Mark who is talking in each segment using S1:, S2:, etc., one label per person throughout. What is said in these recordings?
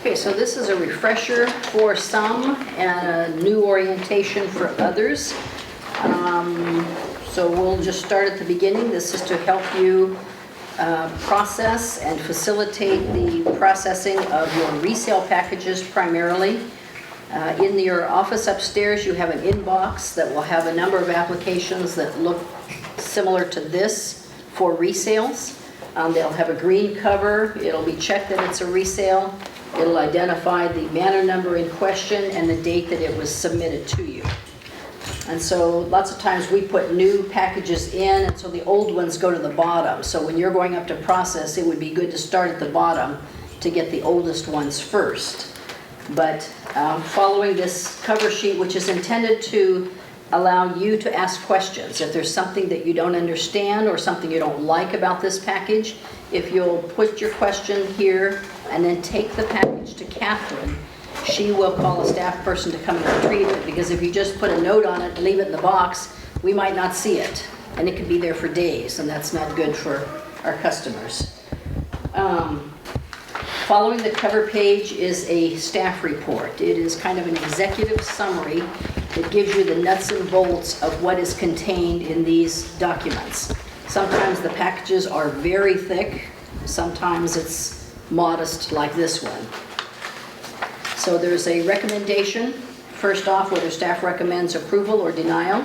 S1: Okay, so this is a refresher for some and a new orientation for others. So we'll just start at the beginning. This is to help you process and facilitate the processing of your resale packages primarily. In your office upstairs, you have an inbox that will have a number of applications that look similar to this for resales. They'll have a green cover. It'll be checked that it's a resale. It'll identify the manor number in question and the date that it was submitted to you. And so lots of times we put new packages in, and so the old ones go to the bottom. So when you're going up to process, it would be good to start at the bottom to get the oldest ones first. But following this cover sheet, which is intended to allow you to ask questions. If there's something that you don't understand or something you don't like about this package, if you'll put your question here and then take the package to Catherine, she will call a staff person to come and retrieve it, because if you just put a note on it and leave it in the box, we might not see it, and it could be there for days, and that's not good for our customers. Following the cover page is a staff report. It is kind of an executive summary that gives you the nuts and bolts of what is contained in these documents. Sometimes the packages are very thick, sometimes it's modest like this one. So there's a recommendation, first off, whether staff recommends approval or denial.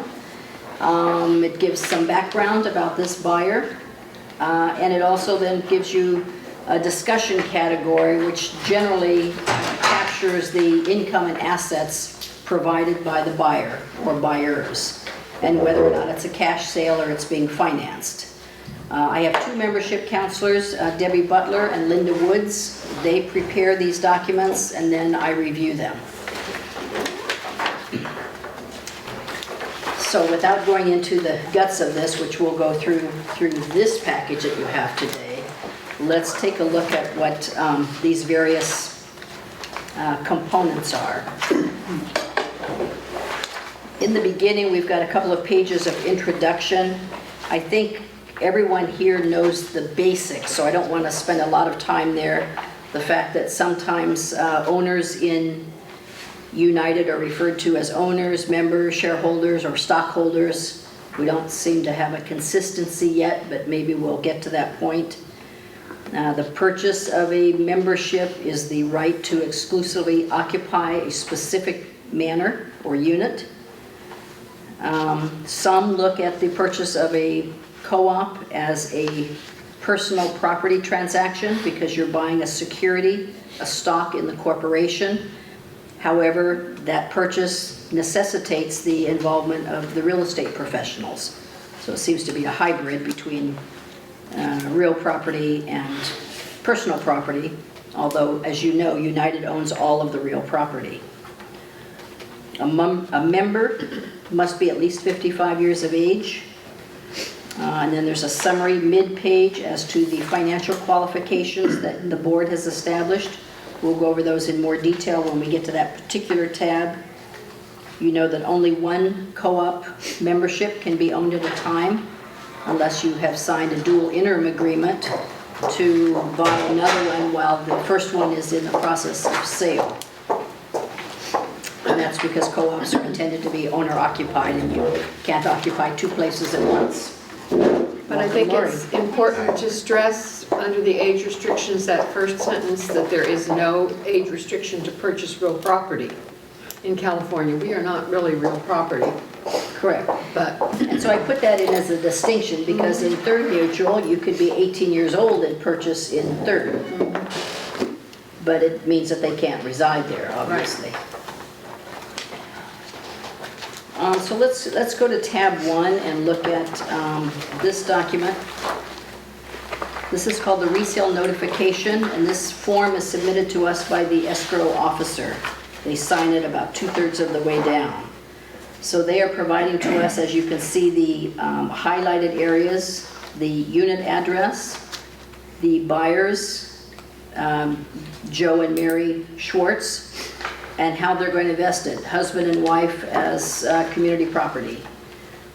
S1: It gives some background about this buyer, and it also then gives you a discussion category which generally captures the income and assets provided by the buyer or buyers, and whether or not it's a cash sale or it's being financed. I have two membership counselors, Debbie Butler and Linda Woods. They prepare these documents and then I review them. So without going into the guts of this, which we'll go through this package that you have today, let's take a look at what these various components are. In the beginning, we've got a couple of pages of introduction. I think everyone here knows the basics, so I don't want to spend a lot of time there. The fact that sometimes owners in United are referred to as owners, members, shareholders, or stockholders. We don't seem to have a consistency yet, but maybe we'll get to that point. The purchase of a membership is the right to exclusively occupy a specific manor or unit. Some look at the purchase of a co-op as a personal property transaction because you're buying a security, a stock in the corporation. However, that purchase necessitates the involvement of the real estate professionals. So it seems to be a hybrid between real property and personal property, although, as you know, United owns all of the real property. A member must be at least 55 years of age. And then there's a summary mid-page as to the financial qualifications that the board has established. We'll go over those in more detail when we get to that particular tab. You know that only one co-op membership can be owned at a time unless you have signed a dual interim agreement to buy another one while the first one is in the process of sale. And that's because co-ops are intended to be owner-occupied, and you can't occupy two places at once.
S2: But I think it's important to stress under the age restrictions, that first sentence, that there is no age restriction to purchase real property. In California, we are not really real property.
S1: Correct.
S2: But
S1: And so I put that in as a distinction because in third mutual, you could be 18 years old and purchase in third. But it means that they can't reside there, obviously. So let's go to tab 1 and look at this document. This is called the resale notification, and this form is submitted to us by the escrow officer. They sign it about 2/3 of the way down. So they are providing to us, as you can see, the highlighted areas, the unit address, the buyers, Joe and Mary Schwartz, and how they're going to vest it, husband and wife as community property.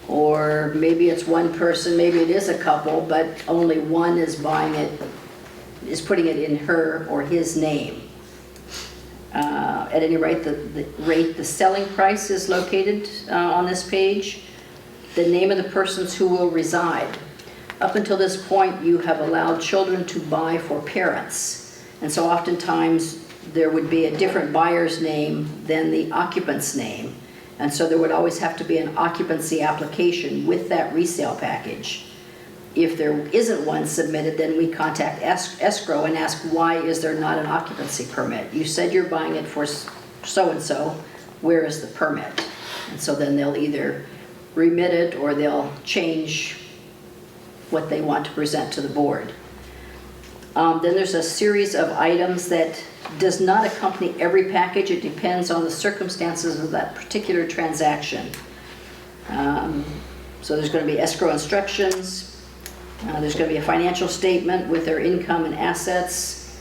S1: Or maybe it's one person, maybe it is a couple, but only one is buying it, is putting it in her or his name. At any rate, the selling price is located on this page. The name of the persons who will reside. Up until this point, you have allowed children to buy for parents. And so oftentimes, there would be a different buyer's name than the occupant's name. And so there would always have to be an occupancy application with that resale package. If there isn't one submitted, then we contact escrow and ask, why is there not an occupancy permit? You said you're buying it for so-and-so, where is the permit? And so then they'll either remit it or they'll change what they want to present to the board. Then there's a series of items that does not accompany every package. It depends on the circumstances of that particular transaction. So there's going to be escrow instructions. There's going to be a financial statement with their income and assets.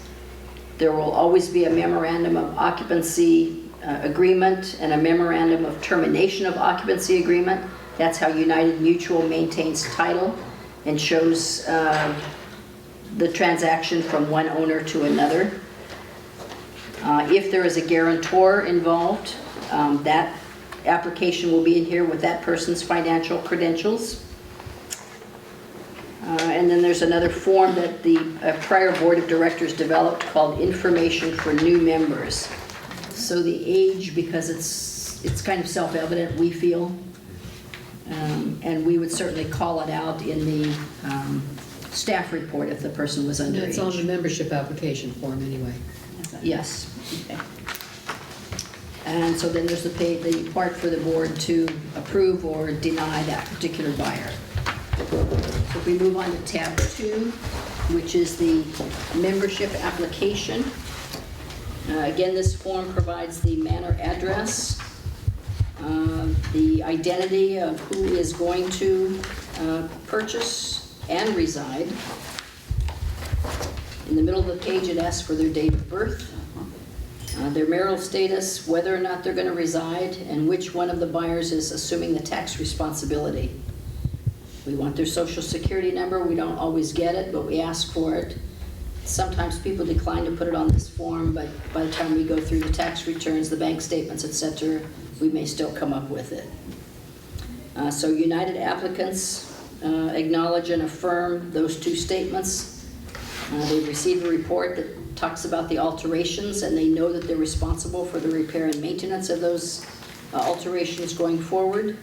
S1: There will always be a memorandum of occupancy agreement and a memorandum of termination of occupancy agreement. That's how United Mutual maintains title and shows the transaction from one owner to another. If there is a guarantor involved, that application will be in here with that person's financial credentials. And then there's another form that the prior board of directors developed called Information for New Members. So the age, because it's kind of self-evident, we feel, and we would certainly call it out in the staff report if the person was underage.
S2: It's on the membership application form anyway.
S1: Yes. Okay. And so then there's the part for the board to approve or deny that particular buyer. So if we move on to tab 2, which is the membership application. Again, this form provides the manor address, the identity of who is going to purchase and reside. In the middle of the page, it asks for their date of birth, their marital status, whether or not they're going to reside, and which one of the buyers is assuming the tax responsibility. We want their social security number. We don't always get it, but we ask for it. Sometimes people decline to put it on this form, but by the time we go through the tax returns, the bank statements, etc., we may still come up with it. So United applicants acknowledge and affirm those two statements. They've received a report that talks about the alterations, and they know that they're responsible for the repair and maintenance of those alterations going forward.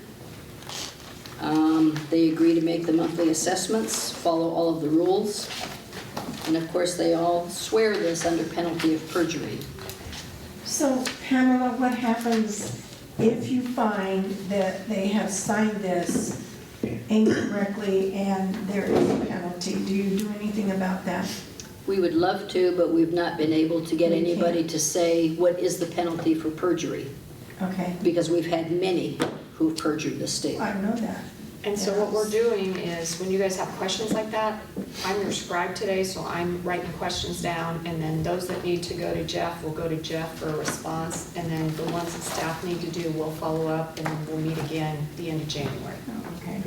S1: They agree to make the monthly assessments, follow all of the rules, and of course they all swear this under penalty of perjury.
S3: So Pamela, what happens if you find that they have signed this incorrectly and there is a penalty? Do you do anything about that?
S1: We would love to, but we've not been able to get anybody to say what is the penalty for perjury.
S3: Okay.
S1: Because we've had many who've perjured this statement.
S3: I know that.
S4: And so what we're doing is, when you guys have questions like that, I'm your scribe today, so I'm writing the questions down, and then those that need to go to Jeff will go to Jeff for a response, and then the ones that staff need to do, we'll follow up, and then we'll meet again at the end of January.
S3: Oh, okay.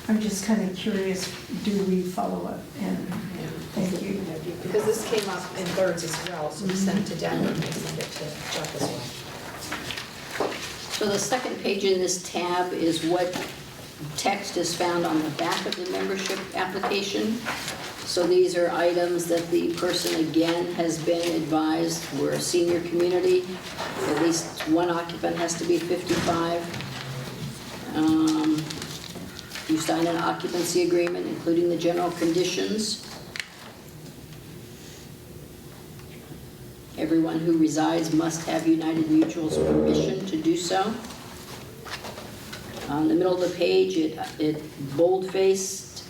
S3: I'm just kind of curious, do we follow up? And thank you.
S4: Because this came up in thirds as well, so we sent it to Denver, and they sent it to Jeff as well.
S1: So the second page in this tab is what text is found on the back of the membership application. So these are items that the person, again, has been advised. We're a senior community. At least one occupant has to be 55. You sign an occupancy agreement, including the general conditions. Everyone who resides must have United Mutual's permission to do so. On the middle of the page, it bold-faced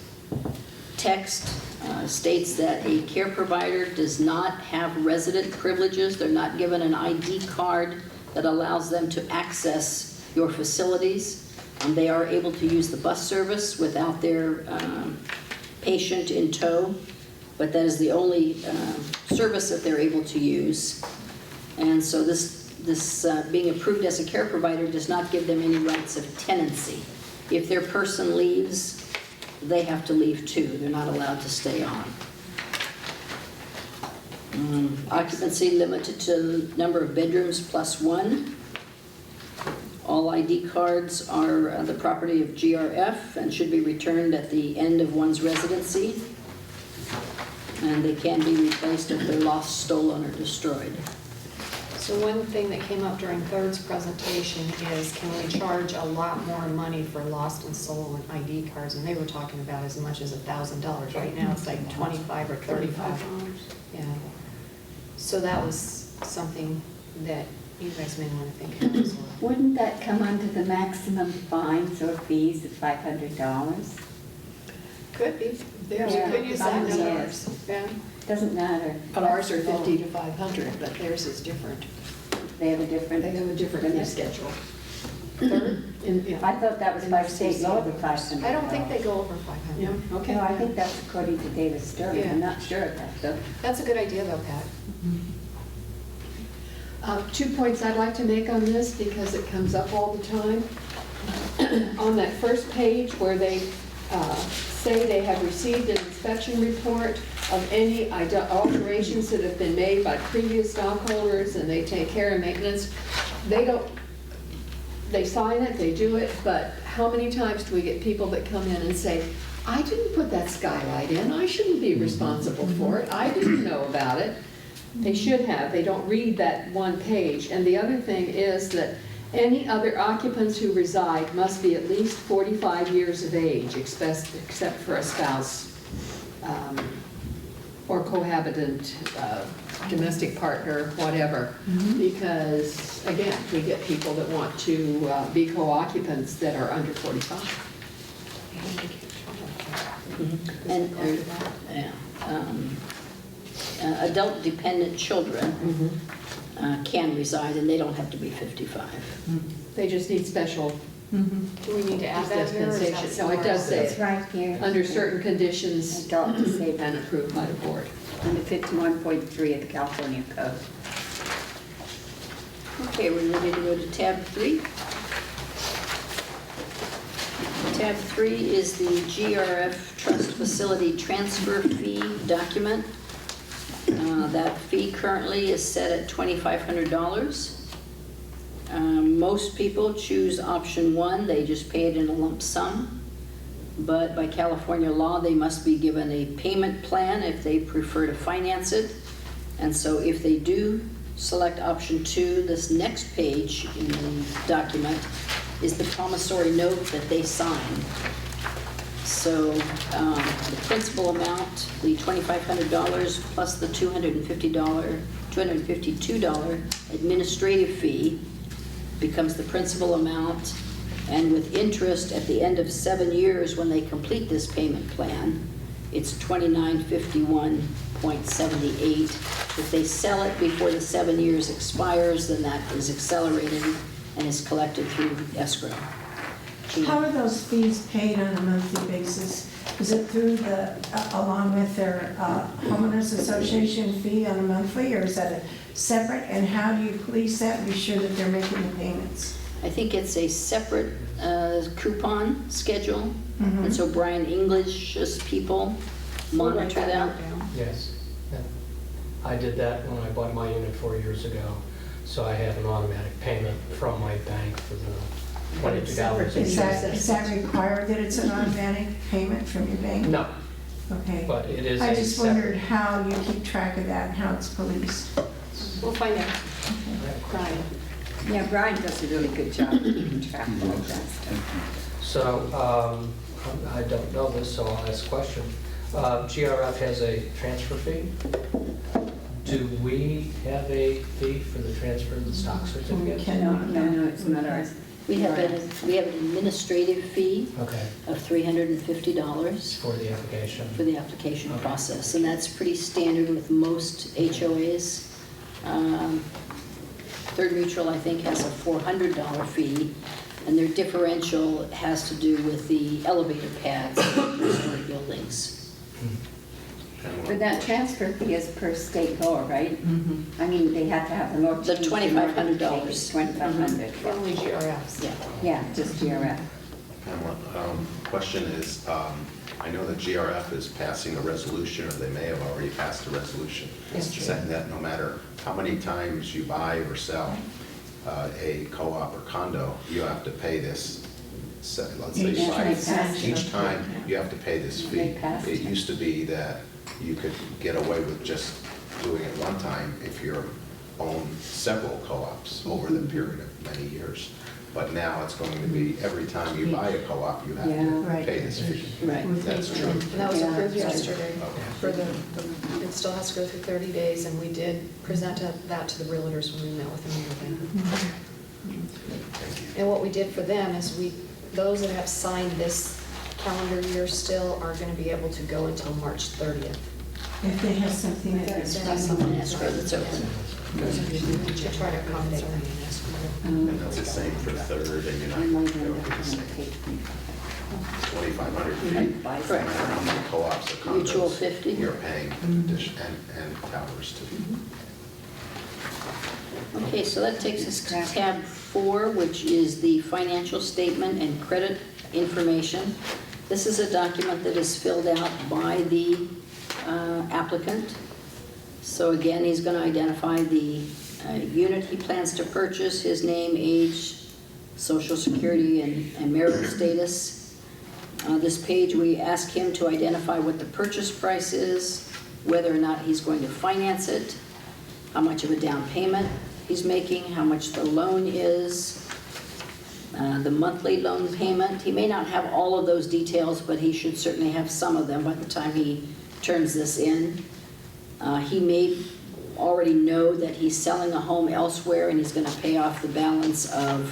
S1: text states that a care provider does not have resident privileges. They're not given an ID card that allows them to access your facilities. They are able to use the bus service without their patient in tow, but that is the only service that they're able to use. And so this being approved as a care provider does not give them any rights of tenancy. If their person leaves, they have to leave too. They're not allowed to stay on. Occupancy limited to number of bedrooms plus one. All ID cards are the property of GRF and should be returned at the end of one's residency. And they can be replaced if they're lost, stolen, or destroyed.
S4: So one thing that came up during Third's presentation is, can we charge a lot more money for lost and stolen ID cards? And they were talking about as much as $1,000. Right now, it's like $25 or $35. Yeah. So that was something that you guys may want to think about as well.
S5: Wouldn't that come under the maximum fines or fees of $500?
S4: Could be.
S2: Yeah,
S4: You could use that
S5: Yes.
S4: number. Yeah.
S5: Doesn't matter.
S2: But ours are 50 to 500, but theirs is different.
S5: They have a different.
S2: They have a different fee
S5: limit?
S2: schedule. Third? Yeah.
S5: I thought that was by state law, the $500.
S4: I don't think they go over 500.
S2: Yeah, okay.
S5: No, I think that's according to David Stern.
S4: Yeah.
S5: I'm not sure of that, though.
S4: That's a good idea though, Pat.
S2: 2 points I'd like to make on this because it comes up all the time. On that first page where they say they have received an inspection report of any alterations that have been made by previous stockholders and they take care of maintenance, they sign it, they do it, but how many times do we get people that come in and say, I didn't put that skylight in, I shouldn't be responsible for it, I didn't know about it. They should have, they don't read that one page. And the other thing is that any other occupants who reside must be at least 45 years of age, except for a spouse or cohabitant, domestic partner, whatever. Because, again, we get people that want to be co-occupants that are under 45.
S1: And adult dependent children can reside, and they don't have to be 55.
S2: They just need special
S4: Do we need to add that here? Or is that
S2: dispensation. No, it does say
S5: It's right here.
S2: under certain conditions
S5: Adult disabled.
S2: and approved by the board.
S5: Under 51.3 of the California Code.
S1: Okay, we're ready to go to tab 3. Tab 3 is the GRF Trust Facility Transfer Fee document. That fee currently is set at $2,500. Most people choose option 1, they just pay it in a lump sum. But by California law, they must be given a payment plan if they prefer to finance it. And so if they do select option 2, this next page in the document is the promissory note that they sign. So the principal amount, the $2,500 plus the $252 administrative fee becomes the principal amount, and with interest at the end of 7 years when they complete this payment plan, it's $2,951.78. If they sell it before the 7 years expires, then that is accelerated and is collected through escrow.
S3: How are those fees paid on a monthly basis? Is it through along with their homeowners association fee on a monthly, or is that a separate? And how do you police that and be sure that they're making the payments?
S1: I think it's a separate coupon schedule, and so Brian English's people monitor that.
S6: Yes. Yeah. I did that when I bought my unit 4 years ago, so I have an automatic payment from my bank for the $22.
S3: Is that required that it's an automatic payment from your bank?
S6: No,
S3: Okay.
S6: but it is
S3: I
S6: a
S3: just
S6: separate.
S3: wondered how you keep track of that and how it's policed.
S4: We'll find out.
S2: Brian.
S5: Yeah, Brian does a really good job keeping track of all that stuff.
S6: So, I don't know this, so I'll ask a question. GRF has a transfer fee. Do we have a fee for the transfer of the stock certificate?
S5: No, it's not ours.
S1: We have an administrative fee
S6: Okay,
S1: of $350
S6: for the application.
S1: for the application
S6: Okay.
S1: process, and that's pretty standard with most HOAs. Third Mutual, I think, has a $400 fee, and their differential has to do with the elevator pads in three-story buildings.
S5: But that transfer fee is per state law, right? I mean, they have to have the law.
S1: The $2,500.
S5: $2,500.
S4: Only GRFs.
S1: Yeah.
S5: Yeah, just GRF.
S7: Pamela, question is, I know that GRF is passing a resolution, or they may have already passed a resolution, saying that no matter how many times you buy or sell a co-op or condo, you have to pay this, let's say
S3: Each transaction.
S7: each time you have to pay this fee.
S5: They passed
S7: It
S5: it.
S7: used to be that you could get away with just doing it one time if you own several co-ops over the period of many years. But now it's going to be every time you buy a co-op, you have
S5: Yeah.
S7: to
S3: Right.
S7: pay this fee.
S5: Right.
S7: That's true.
S4: And that was
S5: Yeah.
S4: approved yesterday
S7: Okay.
S4: for the, it still has to go through 30 days, and we did present that to the realtors when we met with them the other day.
S7: Thank you.
S4: And what we did for them is those that have signed this calendar year still are going to be able to go until March 30th.
S3: If they have something that is
S4: They have something in escrow
S1: that's open.
S4: to try to accommodate them.
S7: And that's the same for Third and United. That would be the same. 2,500 feet.
S1: Correct.
S7: No matter how many co-ops or condos.
S1: Mutual 50.
S7: You're paying addition and towers too.
S1: Okay, so that takes us to tab 4, which is the financial statement and credit information. This is a document that is filled out by the applicant. So again, he's going to identify the unit he plans to purchase, his name, age, social security, and marital status. This page, we ask him to identify what the purchase price is, whether or not he's going to finance it, how much of a down payment he's making, how much the loan is, the monthly loan payment. He may not have all of those details, but he should certainly have some of them by the time he turns this in. He may already know that he's selling a home elsewhere and he's going to pay off the balance of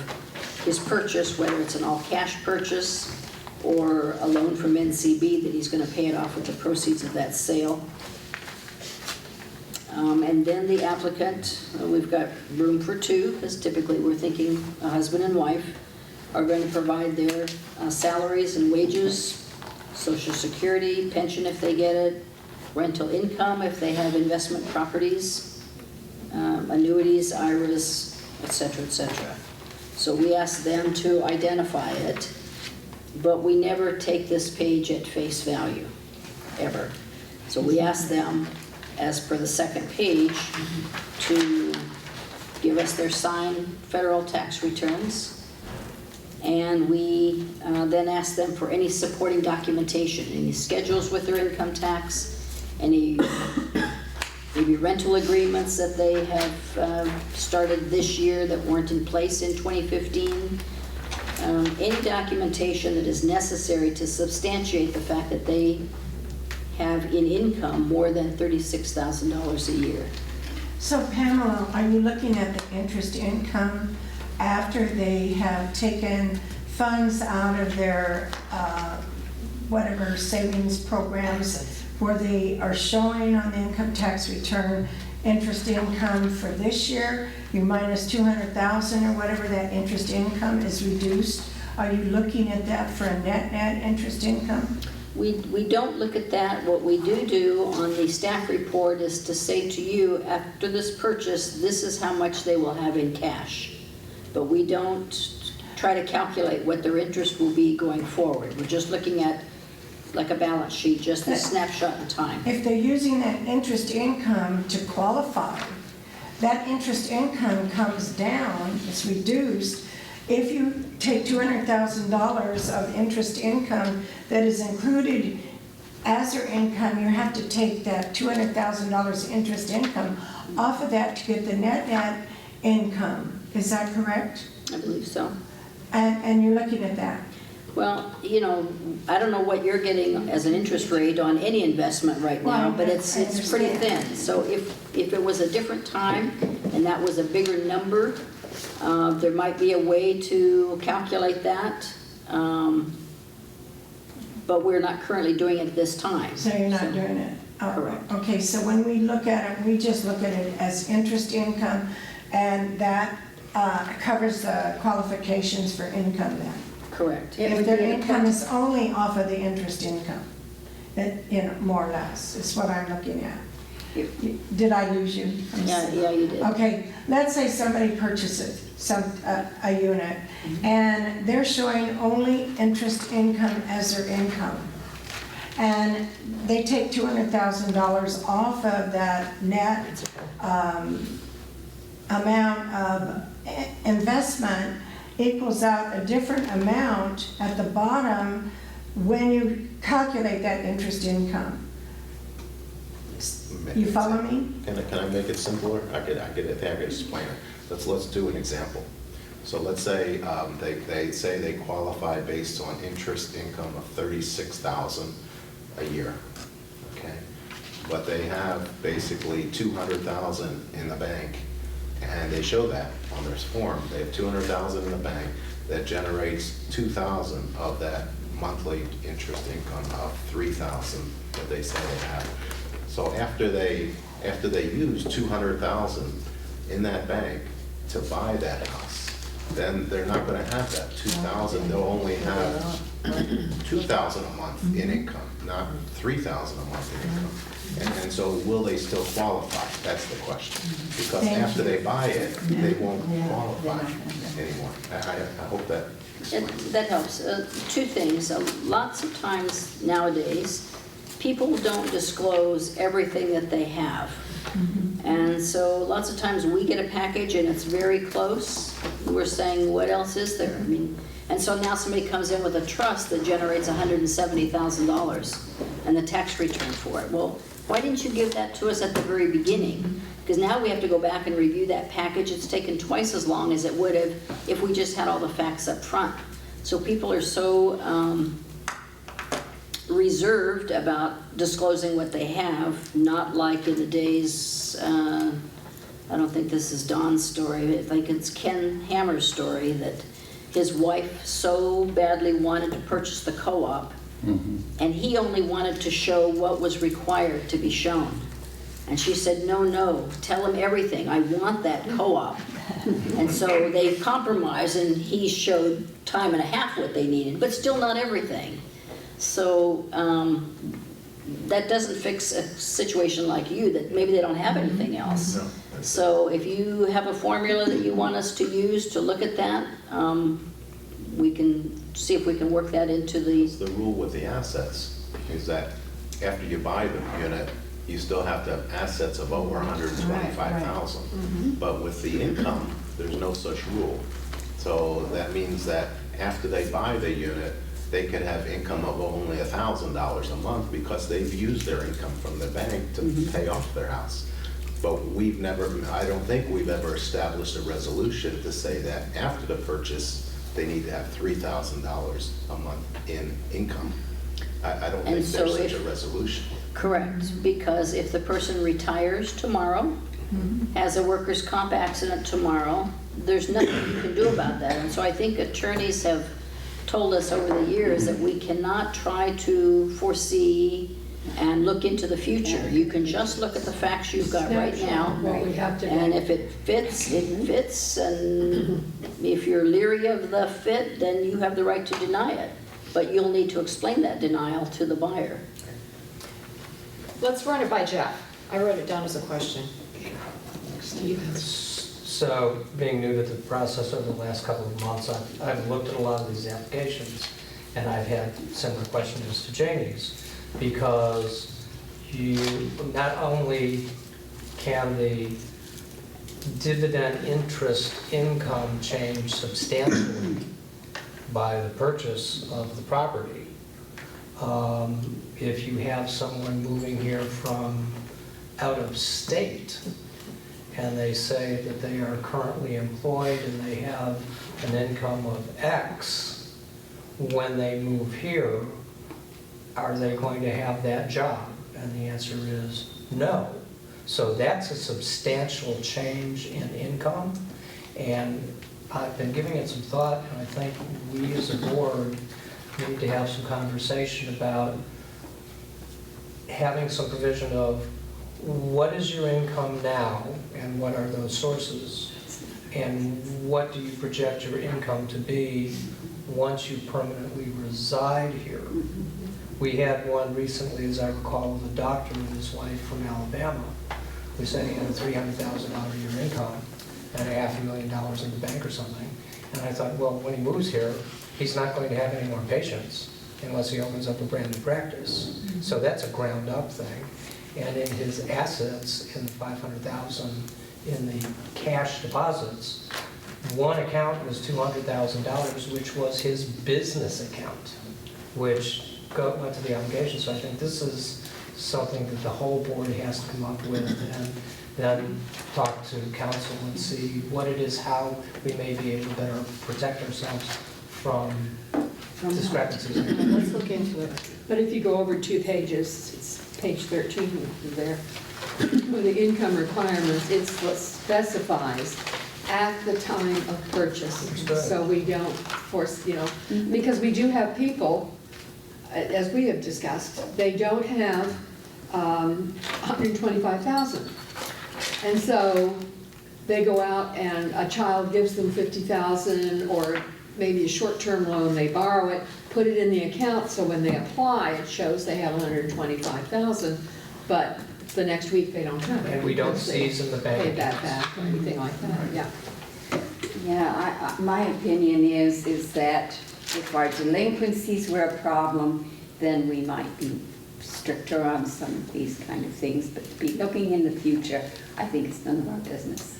S1: his purchase, whether it's an all-cash purchase or a loan from NCB that he's going to pay it off with the proceeds of that sale. And then the applicant, we've got room for 2, because typically we're thinking a husband and wife are going to provide their salaries and wages, social security, pension if they get it, rental income if they have investment properties, annuities, IRAs, et cetera, et cetera. So we ask them to identify it, but we never take this page at face value, ever. So we ask them, as per the second page, to give us their signed federal tax returns. And we then ask them for any supporting documentation, any schedules with their income tax, any maybe rental agreements that they have started this year that weren't in place in 2015. Any documentation that is necessary to substantiate the fact that they have in income more than $36,000 a year.
S3: So Pamela, are you looking at the interest income after they have taken funds out of their whatever savings programs where they are showing on the income tax return interest income for this year, you minus 200,000 or whatever that interest income is reduced? Are you looking at that for a net interest income?
S1: We don't look at that. What we do on the staff report is to say to you, after this purchase, this is how much they will have in cash. But we don't try to calculate what their interest will be going forward. We're just looking at like a balance sheet, just a snapshot in time.
S3: If they're using that interest income to qualify, that interest income comes down, it's reduced. If you take $200,000 of interest income that is included as their income, you have to take that $200,000 interest income off of that to get the net income. Is that correct?
S1: I believe so.
S3: And you're looking at that?
S1: Well, you know, I don't know what you're getting as an interest rate on any investment right now,
S3: Well,
S1: but
S3: I
S1: it's pretty
S3: understand.
S1: thin. So if it was a different time and that was a bigger number, there might be a way to calculate that, but we're not currently doing it this time.
S3: So you're not doing it? Oh,
S1: Correct.
S3: Okay, so when we look at it, we just look at it as interest income, and that covers the qualifications for income then?
S1: Correct.
S5: It
S3: If
S5: would
S3: their
S5: be an
S3: income is only off of the interest income, that, you know, more or less, is what I'm looking at. Did I lose you?
S1: Yeah, you did.
S3: Okay, let's say somebody purchases a unit, and they're showing only interest income as their income. And they take $200,000 off of that net amount of investment, equals out a different amount at the bottom when you calculate that interest income. You follow me?
S7: Can I make it simpler? I could explain it. Let's do an example. So let's say they say they qualify based on interest income of $36,000 a year, okay? But they have basically $200,000 in the bank, and they show that on their form. They have $200,000 in the bank that generates $2,000 of that monthly interest income of $3,000 that they say they have. So after they use $200,000 in that bank to buy that house, then they're not going to have that $2,000. They'll only have $2,000 a month in income, not $3,000 a month in income. And so will they still qualify? That's the question. Because after they buy it, they won't qualify anymore. I hope that explains.
S1: That helps. Two things. Lots of times nowadays, people don't disclose everything that they have. And so lots of times we get a package and it's very close. We're saying, what else is there? I mean, and so now somebody comes in with a trust that generates $170,000 and the tax return for it. Well, why didn't you give that to us at the very beginning? Because now we have to go back and review that package. It's taken twice as long as it would have if we just had all the facts up front. So people are so reserved about disclosing what they have, not like in the days, I don't think this is Don's story, I think it's Ken Hammer's story, that his wife so badly wanted to purchase the co-op, and he only wanted to show what was required to be shown. And she said, no, tell him everything, I want that co-op. And so they compromised, and he showed time and a half what they needed, but still not everything. So that doesn't fix a situation like you, that maybe they don't have anything else.
S7: No,
S1: so if you have a formula that you want us to use to look at that, we can see if we can work that into the...
S7: The rule with the assets is that after you buy the unit, you still have to have assets of over $125,000. But with the income, there's no such rule. So that means that after they buy the unit, they could have income of only $1,000 a month because they've used their income from the bank to pay off their house. But I don't think we've ever established a resolution to say that after the purchase, they need to have $3,000 a month in income. I don't think there's such a resolution.
S1: Correct, because if the person retires tomorrow, has a workers' comp accident tomorrow, there's nothing you can do about that. And so I think attorneys have told us over the years that we cannot try to foresee and look into the future. You can just look at the facts you've got right now.
S2: What we have to do.
S1: And if it fits, it fits. And if you're leery of the fit, then you have the right to deny it. But you'll need to explain that denial to the buyer.
S4: Let's run it by Jeff. I wrote it down as a question.
S6: So, being new to the process over the last couple of months, I've looked at a lot of these applications, and I've had similar questions to Janie's, because you not only can the dividend interest income change substantially by the purchase of the property. If you have someone moving here from out of state, and they say that they are currently employed and they have an income of X, when they move here, are they going to have that job? And the answer is no. So that's a substantial change in income, and I've been giving it some thought, and I think we as a board need to have some conversation about having some provision of what is your income now and what are those sources, and what do you project your income to be once you permanently reside here. We had one recently, as I recall, with a doctor and his wife from Alabama, who said he had a $300,000 a year income and $500,000 in the bank or something. And I thought, well, when he moves here, he's not going to have any more patients. unless he opens up a brand new practice. So that's a ground up thing. And in his assets, in the 500,000 in the cash deposits, one account was $200,000, which was his business account, which went to the obligation. So I think this is something that the whole board has to come up with, and then talk to council and see what it is, how we may be able to better protect ourselves from discrepancies.
S2: Let's look into it. But if you go over 2 pages, it's page 13 there, for the income requirements, it specifies at the time of purchase.
S6: That's good.
S2: So we don't force, because we do have people, as we have discussed, they don't have 125,000. And so they go out and a child gives them 50,000, or maybe a short-term loan, they borrow it, put it in the account, so when they apply, it shows they have 125,000, but the next week they don't have it.
S6: And we don't
S2: because they
S6: seize in the bank
S2: pay that
S6: accounts.
S2: back or anything like that, yeah.
S5: Yeah, my opinion is that if our delinquencies were a problem, then we might be stricter on some of these kind of things, but to be looking in the future, I think it's none of our business.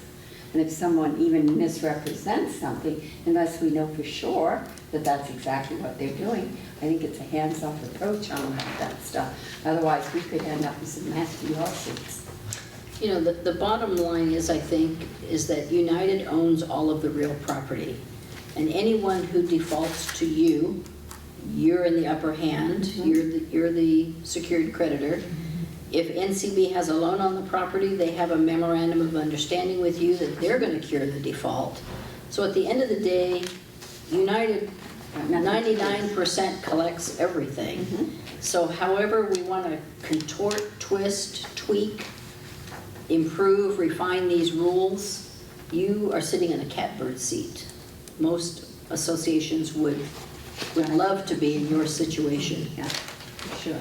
S5: And if someone even misrepresents something, unless we know for sure that that's exactly what they're doing, I think it's a hands-off approach on all that stuff. Otherwise, we could end up with some nasty lawsuits.
S1: You know, the bottom line is, I think, is that United owns all of the real property. And anyone who defaults to you, you're in the upper hand, you're the secured creditor. If NCB has a loan on the property, they have a memorandum of understanding with you that they're going to cure the default. So at the end of the day, United 99% collects everything. So however we want to contort, twist, tweak, improve, refine these rules, you are sitting in a catbird seat. Most associations would love to be in your situation.
S5: Yeah, sure.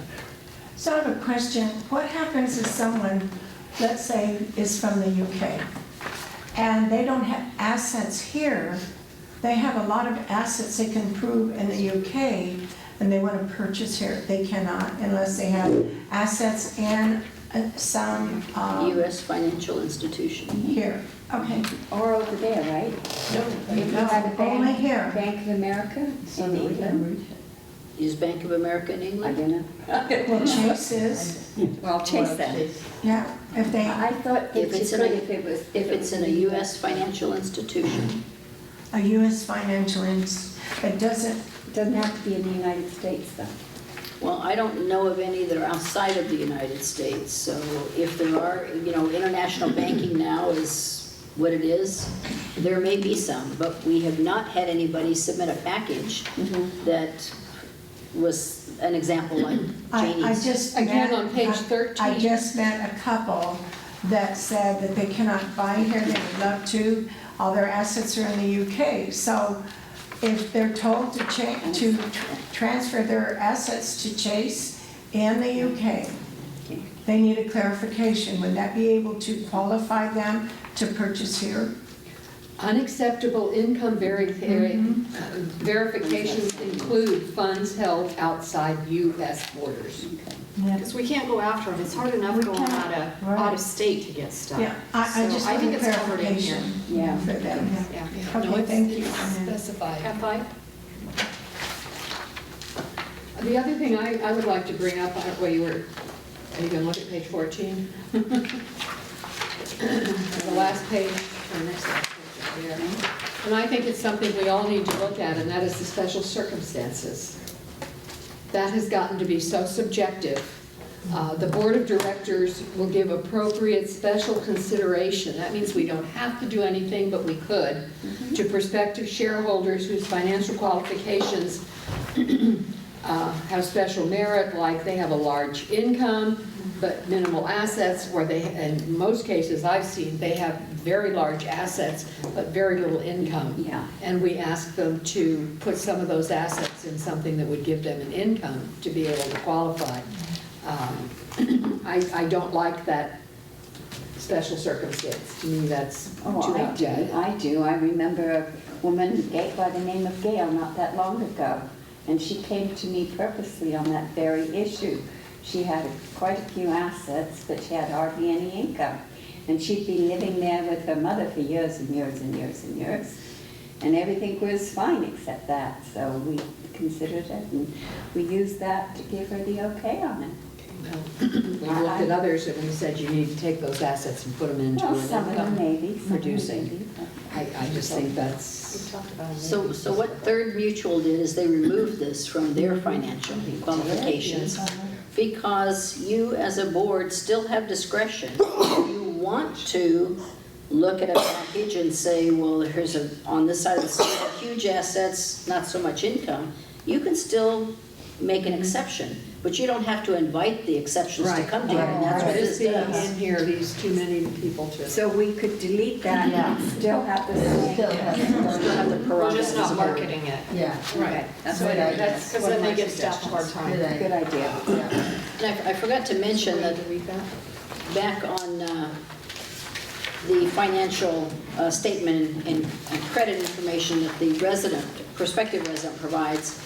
S3: So I have a question. What happens if someone, let's say, is from the UK, and they don't have assets here? They have a lot of assets they can prove in the UK, and they want to purchase here. They cannot unless they have assets and some
S1: U.S. financial institution.
S3: here. Okay.
S5: Or over there, right?
S3: No,
S5: If you had a
S3: only
S5: bank,
S3: here.
S5: Bank of America in England,
S1: Is Bank of America in
S5: I
S1: England?
S5: don't know.
S3: Well, Chase is,
S5: Well, Chase then.
S3: yeah, if they,
S5: I thought that
S1: If
S5: you
S1: it's in
S5: could
S1: a-
S5: if it was.
S1: If it's in a U.S. financial institution,
S3: a U.S. financial, it doesn't,
S5: It doesn't have to be in the United States, though.
S1: well, I don't know of any that are outside of the United States. So if there are, international banking now is what it is, there may be some, but we have not had anybody submit a package that was an example like
S3: I
S1: Janie's.
S3: just.
S2: Again,
S3: met-
S2: on page
S3: I
S2: 13.
S3: just met a couple that said that they cannot buy here, they would love to, all their assets are in the UK. So if they're told to transfer their assets to Chase in the UK, they need a clarification. Would that be able to qualify them to purchase here?
S2: Unacceptable income verifications include funds held outside U.S. borders.
S4: Because we can't go after them, it's hard enough going out of state to get stuff.
S3: Yeah, I
S4: So
S3: just
S4: I
S3: want
S4: think
S3: a
S4: it's covered in here.
S3: clarification
S5: Yeah.
S3: for them.
S4: Yeah.
S3: Okay, thank you.
S2: Specified.
S4: F5?
S2: The other thing I would like to bring up, are you going to look at page 14? The last page, or next last page right there. And I think it's something we all need to look at, and that is the special circumstances. That has gotten to be so subjective. The board of directors will give appropriate special consideration. That means we don't have to do anything, but we could, to prospective shareholders whose financial qualifications have special merit, like they have a large income, but minimal assets, or they, in most cases I've seen, they have very large assets, but very little income.
S5: Yeah.
S2: And we ask them to put some of those assets in something that would give them an income to be able to qualify. I don't like that special circumstance. To me, that's
S5: Oh,
S2: too
S5: I
S2: much.
S5: do. I remember a woman by the name of Gail not that long ago. And she came to me purposely on that very issue. She had quite a few assets, but she had hardly any income. And she'd been living there with her mother for years and years and years and years. And everything was fine except that. So we considered it, and we used that to give her the okay on it.
S2: We looked at others and we said you need to take those assets and put them into
S5: Well,
S2: an
S5: some of them
S2: income
S5: maybe, some
S2: producing.
S5: maybe, but-
S2: I just think
S4: We
S2: that's,
S4: talked about it.
S1: So what Third Mutual did is they removed this from their financial qualifications because you as a board still have discretion. If you want to look at a package and say, well, here's on this side of the scale, huge assets, not so much income, you can still make an exception, but you don't have to invite the exceptions to
S2: right.
S1: come to you, and that's what
S2: This
S1: this
S2: being
S1: does.
S2: in here, these too many people to.
S5: So we could delete that and still have the same.
S1: Still have the
S4: We're just
S1: prerogative as
S4: not
S1: a board.
S4: marketing it.
S8: Yeah.
S5: Okay, that's
S4: So
S5: what I,
S4: that's, because then they give staff a hard time.
S8: Good idea.
S5: good idea.
S8: Yeah.
S1: And I forgot to mention that
S4: Delete that?
S1: back on the financial statement and credit information that the prospective resident provides,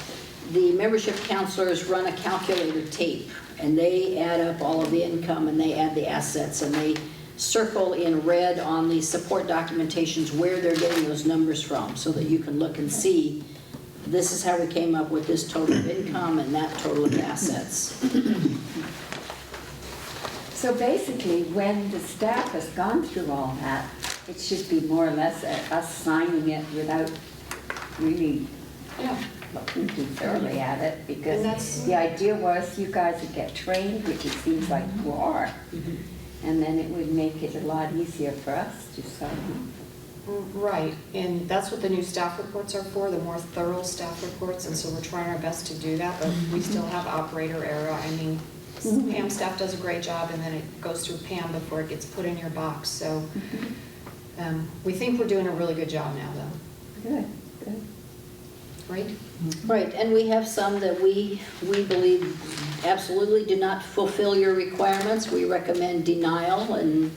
S1: the membership counselors run a calculator tape, and they add up all of the income and they add the assets, and they circle in red on the support documentations where they're getting those numbers from, so that you can look and see, this is how we came up with this total of income and that total of assets.
S5: So basically, when the staff has gone through all that, it should be more or less us signing it without really
S4: Yeah.
S5: looking too thoroughly at it,
S4: And
S5: because
S4: that's-
S5: the idea was you guys would get trained, which it seems like you are, and then it would make it a lot easier for us to sign.
S4: Right, and that's what the new staff reports are for, the more thorough staff reports, and so we're trying our best to do that, but we still have operator error. I mean, Pam staff does a great job, and then it goes through Pam before it gets put in your box, so we think we're doing a really good job now, though,
S5: Good, good.
S4: right?
S1: Right, and we have some that we believe absolutely do not fulfill your requirements. We recommend denial, and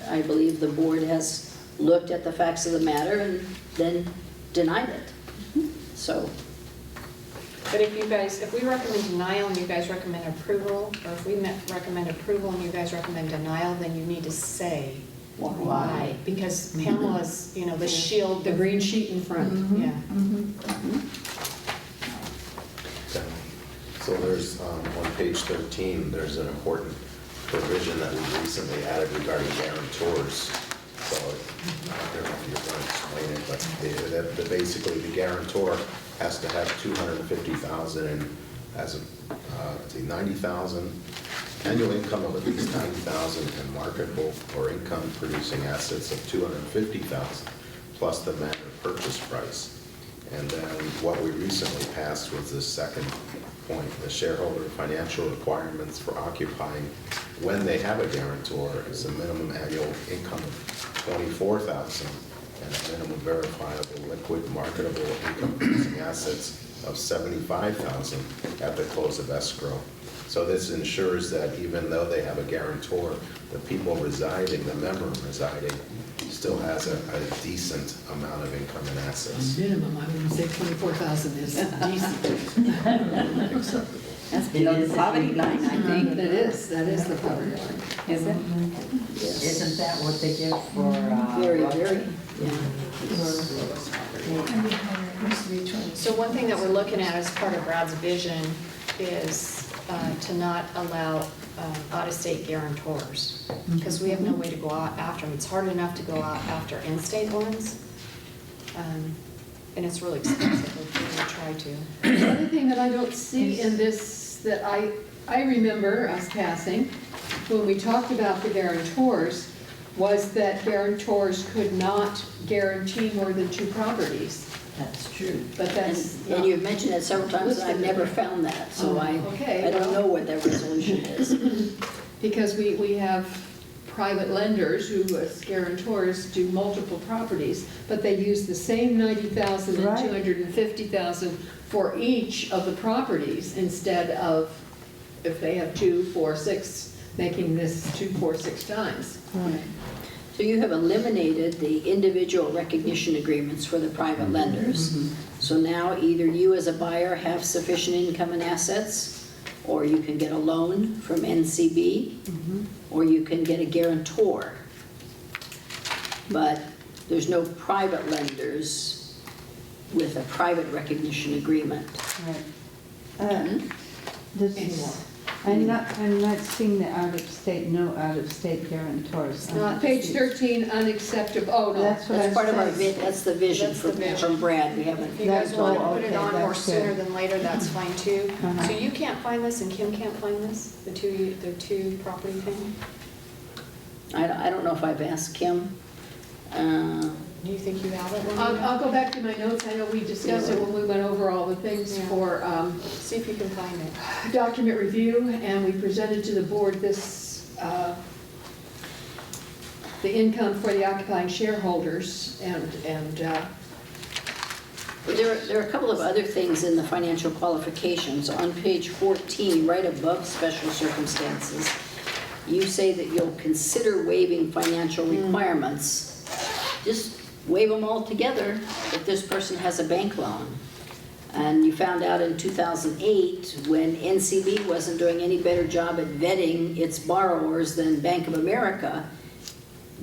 S1: I believe the board has looked at the facts of the matter and then denied it. So,
S4: But if we recommend denial and you guys recommend approval, or if we recommend approval and you guys recommend denial, then you need to say why. Because Pamela's, the shield,
S2: The green sheet in front.
S4: yeah.
S7: Okay. So there's, on page 13, there's an important provision that we recently added regarding guarantors. So I don't know if you're going to explain it, but basically the guarantor has to have $250,000 and has let's see, $90,000 annual income of at least $90,000 and marketable or income producing assets of $250,000 plus the matter purchase price. And then what we recently passed was this second point, the shareholder financial requirements for occupying when they have a guarantor is a minimum annual income of $24,000 and a minimum verifiable liquid marketable income producing assets of $75,000 at the close of escrow. So this ensures that even though they have a guarantor, the people residing, the member residing, still has a decent amount of income and assets.
S2: Minimum, I wouldn't say 24,000 is decent.
S7: Acceptable.
S5: That's below the poverty line, I think.
S2: That is the poverty line.
S5: Is it?
S1: yes.
S8: Isn't that what they give for?
S1: Very, very, yeah.
S4: So one thing that we're looking at as part of Brad's vision is to not allow out-of-state guarantors, because we have no way to go out after them. It's hard enough to go out after in-state ones, and it's really expensive if we try to.
S2: The other thing that I don't see in this that I remember us passing, when we talked about the guarantors, was that guarantors could not guarantee more than 2 properties.
S8: That's true.
S2: But that's
S1: And
S2: not,
S1: you've mentioned it several times, and I've never found that, so
S2: okay,
S1: I don't
S2: well-
S1: know what that resolution is.
S2: because we have private lenders who, as guarantors, do multiple properties, but they use the same $90,000 and
S3: Right.
S2: $250,000 for each of the properties instead of, if they have 2, 4, 6, making this 2, 4, 6 times.
S1: So you have eliminated the individual recognition agreements for the private lenders. So now either you as a buyer have sufficient income and assets, or you can get a loan from NCB, or you can get a guarantor. But there's no private lenders with a private recognition agreement.
S9: Right. This is, I'm not seeing the out-of-state, no out-of-state guarantors.
S2: Page 13, unacceptable, oh, no.
S9: That's what
S1: That's
S9: I'm
S1: part of our,
S9: saying.
S1: that's the vision
S4: That's the vision.
S1: from Brad. We haven't,
S4: If you guys
S9: That's
S4: want to
S9: all,
S4: put it
S9: okay,
S4: on more
S9: that's
S4: sooner
S9: good.
S4: than later, that's fine too.
S9: Uh-huh.
S4: So you can't find this and Kim can't find this, the two property thing?
S1: I don't know if I've asked Kim.
S4: Do you think you have it?
S2: I'll go back to my notes, I know we discussed it when we went over all the things
S4: Yeah.
S2: for
S4: See if you can find it.
S2: document review, and we presented to the board this, the income for the occupying shareholders, and
S1: There are a couple of other things in the financial qualifications. On page 14, right above special circumstances, you say that you'll consider waiving financial requirements. Just waive them all together if this person has a bank loan. And you found out in 2008, when NCB wasn't doing any better job at vetting its borrowers than Bank of America,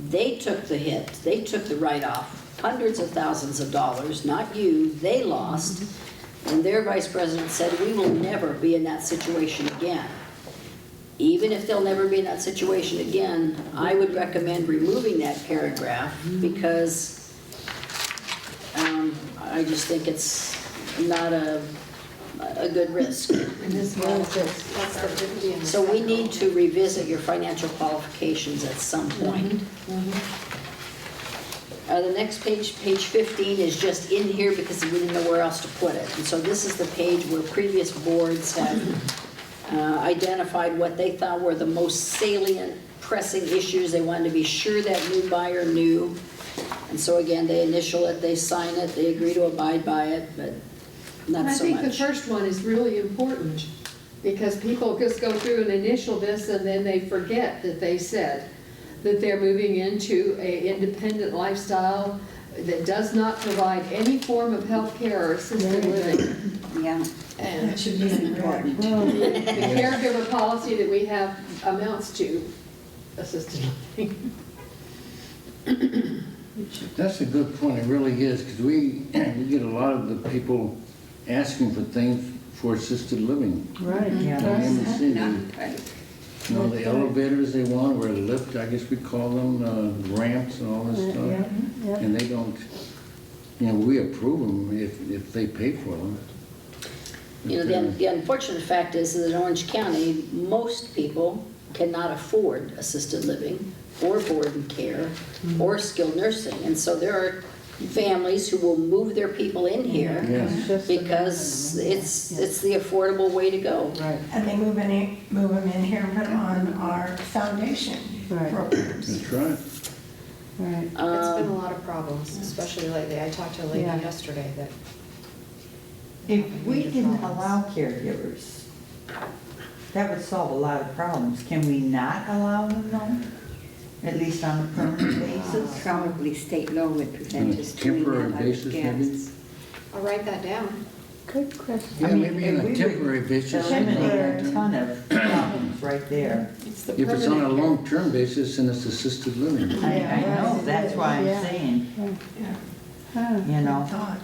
S1: they took the hit, they took the write-off, hundreds of thousands of dollars, not you, they lost. And their vice president said, we will never be in that situation again. Even if they'll never be in that situation again, I would recommend removing that paragraph because I just think it's not a good risk.
S9: And this was this.
S4: That's the 50 and the
S1: So we
S4: second.
S1: need to revisit your financial qualifications at some point. The next page, page 15, is just in here because we didn't know where else to put it. And so this is the page where previous boards have identified what they thought were the most salient, pressing issues. They wanted to be sure that new buyer knew. And so again, they initial it, they sign it, they agree to abide by it, but not
S2: I
S1: so
S2: think the
S1: much.
S2: first one is really important, because people just go through and initial this, and then they forget that they said that they're moving into a independent lifestyle that does not provide any form of health care or assisted living.
S5: Yeah,
S2: And
S3: That should be important.
S9: Well,
S2: the caregiver policy that we have amounts to assisted living.
S10: That's a good point, it really is, because we get a lot of the people asking for things for assisted living.
S9: right.
S8: Yeah.
S10: MSC,
S5: not,
S10: you know, the elevators they want, or the lift, I guess we call them, ramps and all this
S9: Yeah,
S10: stuff.
S9: yeah.
S10: And they don't, you know, we approve them if they pay for them.
S1: You know, the unfortunate fact is that in Orange County, most people cannot afford assisted living or board and care or skilled nursing. And so there are families who will move their people in here
S10: Yes.
S9: Just
S1: because
S9: another one.
S1: it's the affordable way to go.
S9: Right,
S3: And they move them in here and put them on our foundation
S9: Right.
S3: programs.
S10: That's right.
S9: right.
S4: It's been a lot of problems, especially lately. I talked to a lady
S9: Yeah.
S4: yesterday that,
S8: If we didn't allow caregivers, that would solve a lot of problems. Can we not allow them though? At least on a permanent basis?
S5: probably state law would prevent
S10: On a
S5: us doing
S10: temporary
S5: that, I would
S10: basis, maybe?
S5: guess.
S4: I'll write that down.
S9: Good question.
S10: Yeah,
S8: I mean,
S10: maybe on
S8: if we
S10: a
S8: would
S10: temporary basis.
S8: Eliminate a ton of problems right there.
S2: It's the
S10: If it's on a
S2: permanent-
S10: long-term basis, then it's assisted living.
S8: I know, that's why I'm
S9: Yeah.
S8: saying,
S3: Yeah,
S9: Huh,
S8: you know.
S3: thought.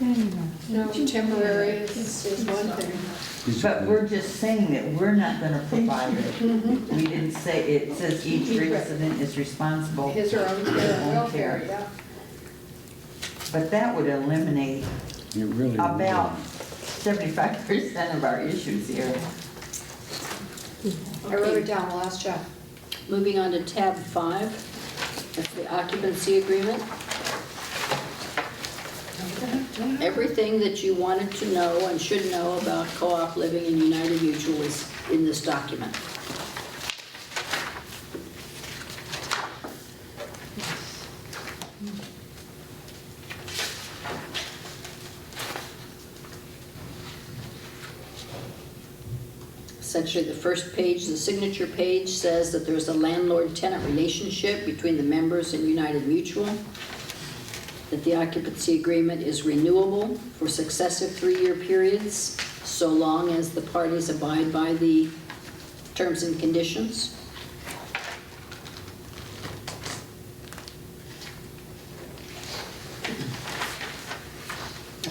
S9: anyway.
S2: No, temporary is one thing.
S8: But we're just saying that we're not gonna provide it. We didn't say, it says each resident is responsible.
S2: His or own care and welfare, yeah.
S8: But that would eliminate
S10: It really would.
S8: about 75% of our issues here.
S4: I wrote it down, I'll ask Jeff.
S1: Moving on to tab 5, that's the occupancy agreement. Everything that you wanted to know and should know about co-op living in United Mutual is in this document. essentially the first page, the signature page says that there's a landlord-tenant relationship between the members and United Mutual, that the occupancy agreement is renewable for successive 3-year periods, so long as the parties abide by the terms and conditions.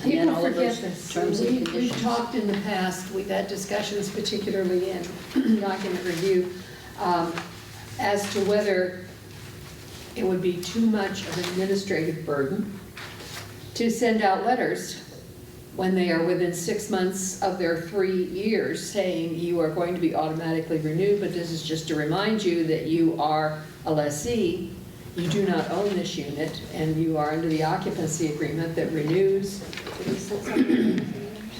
S1: And then
S2: People
S1: all of
S2: forget
S1: those
S2: this.
S1: terms and
S2: We've
S1: conditions.
S2: talked in the past, we've had discussions, particularly in document review, as to whether it would be too much of an administrative burden to send out letters when they are within 6 months of their 3 years saying you are going to be automatically renewed, but this is just to remind you that you are a lessee, you do not own this unit, and you are under the occupancy agreement that renews.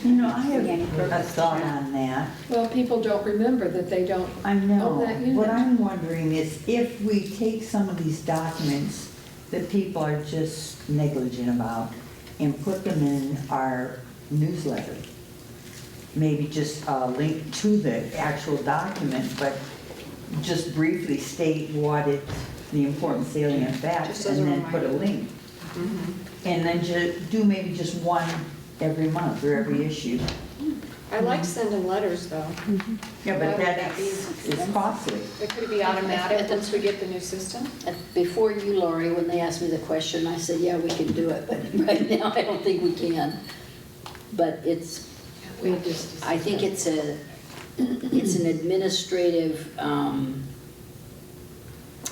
S8: You know, I have a thought on that.
S2: Well, people don't remember that they don't
S8: I
S2: own
S8: know.
S2: that unit.
S8: What I'm wondering is if we take some of these documents that people are just negligent about and put them in our newsletter, maybe just a link to the actual document, but just briefly state what it, the important salient facts,
S4: Just as a
S8: and then put a
S4: reminder.
S8: link. And then do maybe just one every month or every issue.
S4: I like sending letters, though.
S8: Yeah,
S4: Why
S8: but
S4: would
S8: that
S4: that be?
S8: is costly.
S4: It could be automatic once we get the new system.
S1: Before you, Lori, when they asked me the question, I said, yeah, we can do it, but right now I don't think we can. But it's,
S2: We just
S1: I think it's an administrative, I'm